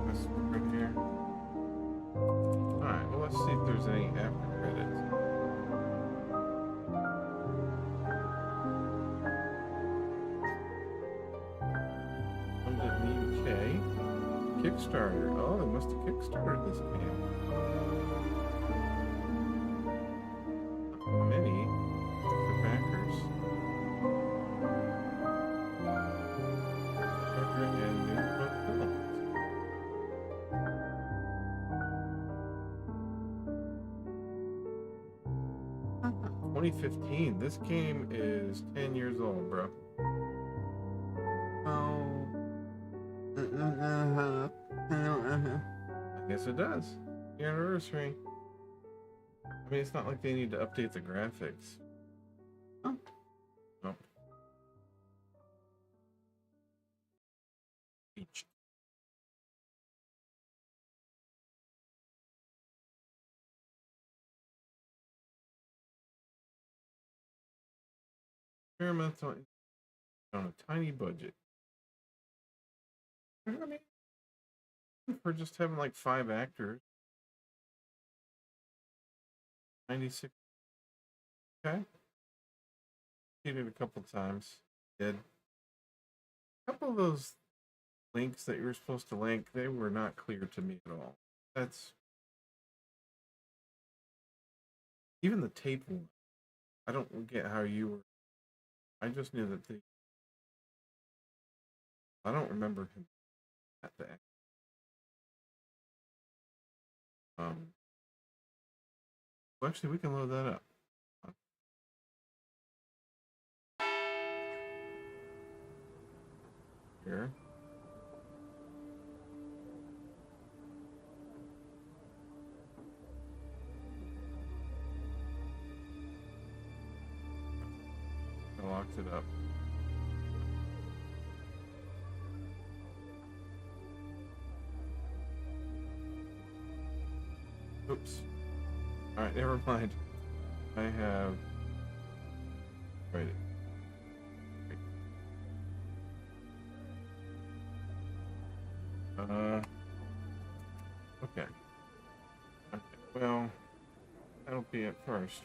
This right here. Alright, well, let's see if there's any after credits. Comes at the UK. Kickstarter. Oh, they must have kickstarted this game. Many the backers. And new fulfillment. 2015. This game is 10 years old, bro. Oh. I guess it does. The anniversary. I mean, it's not like they need to update the graphics. Oh. No. Each. Experimental on a tiny budget. I mean, for just having like 5 actors. 96. Okay. Seen it a couple times. Did. A couple of those links that you were supposed to link, they were not clear to me at all. That's even the tape one. I don't get how you were. I just knew that I don't remember him at the end. Well, actually, we can load that up. Here. I locked it up. Oops. Alright, never mind. I have... Right. Okay. Okay. Well, that'll be it first.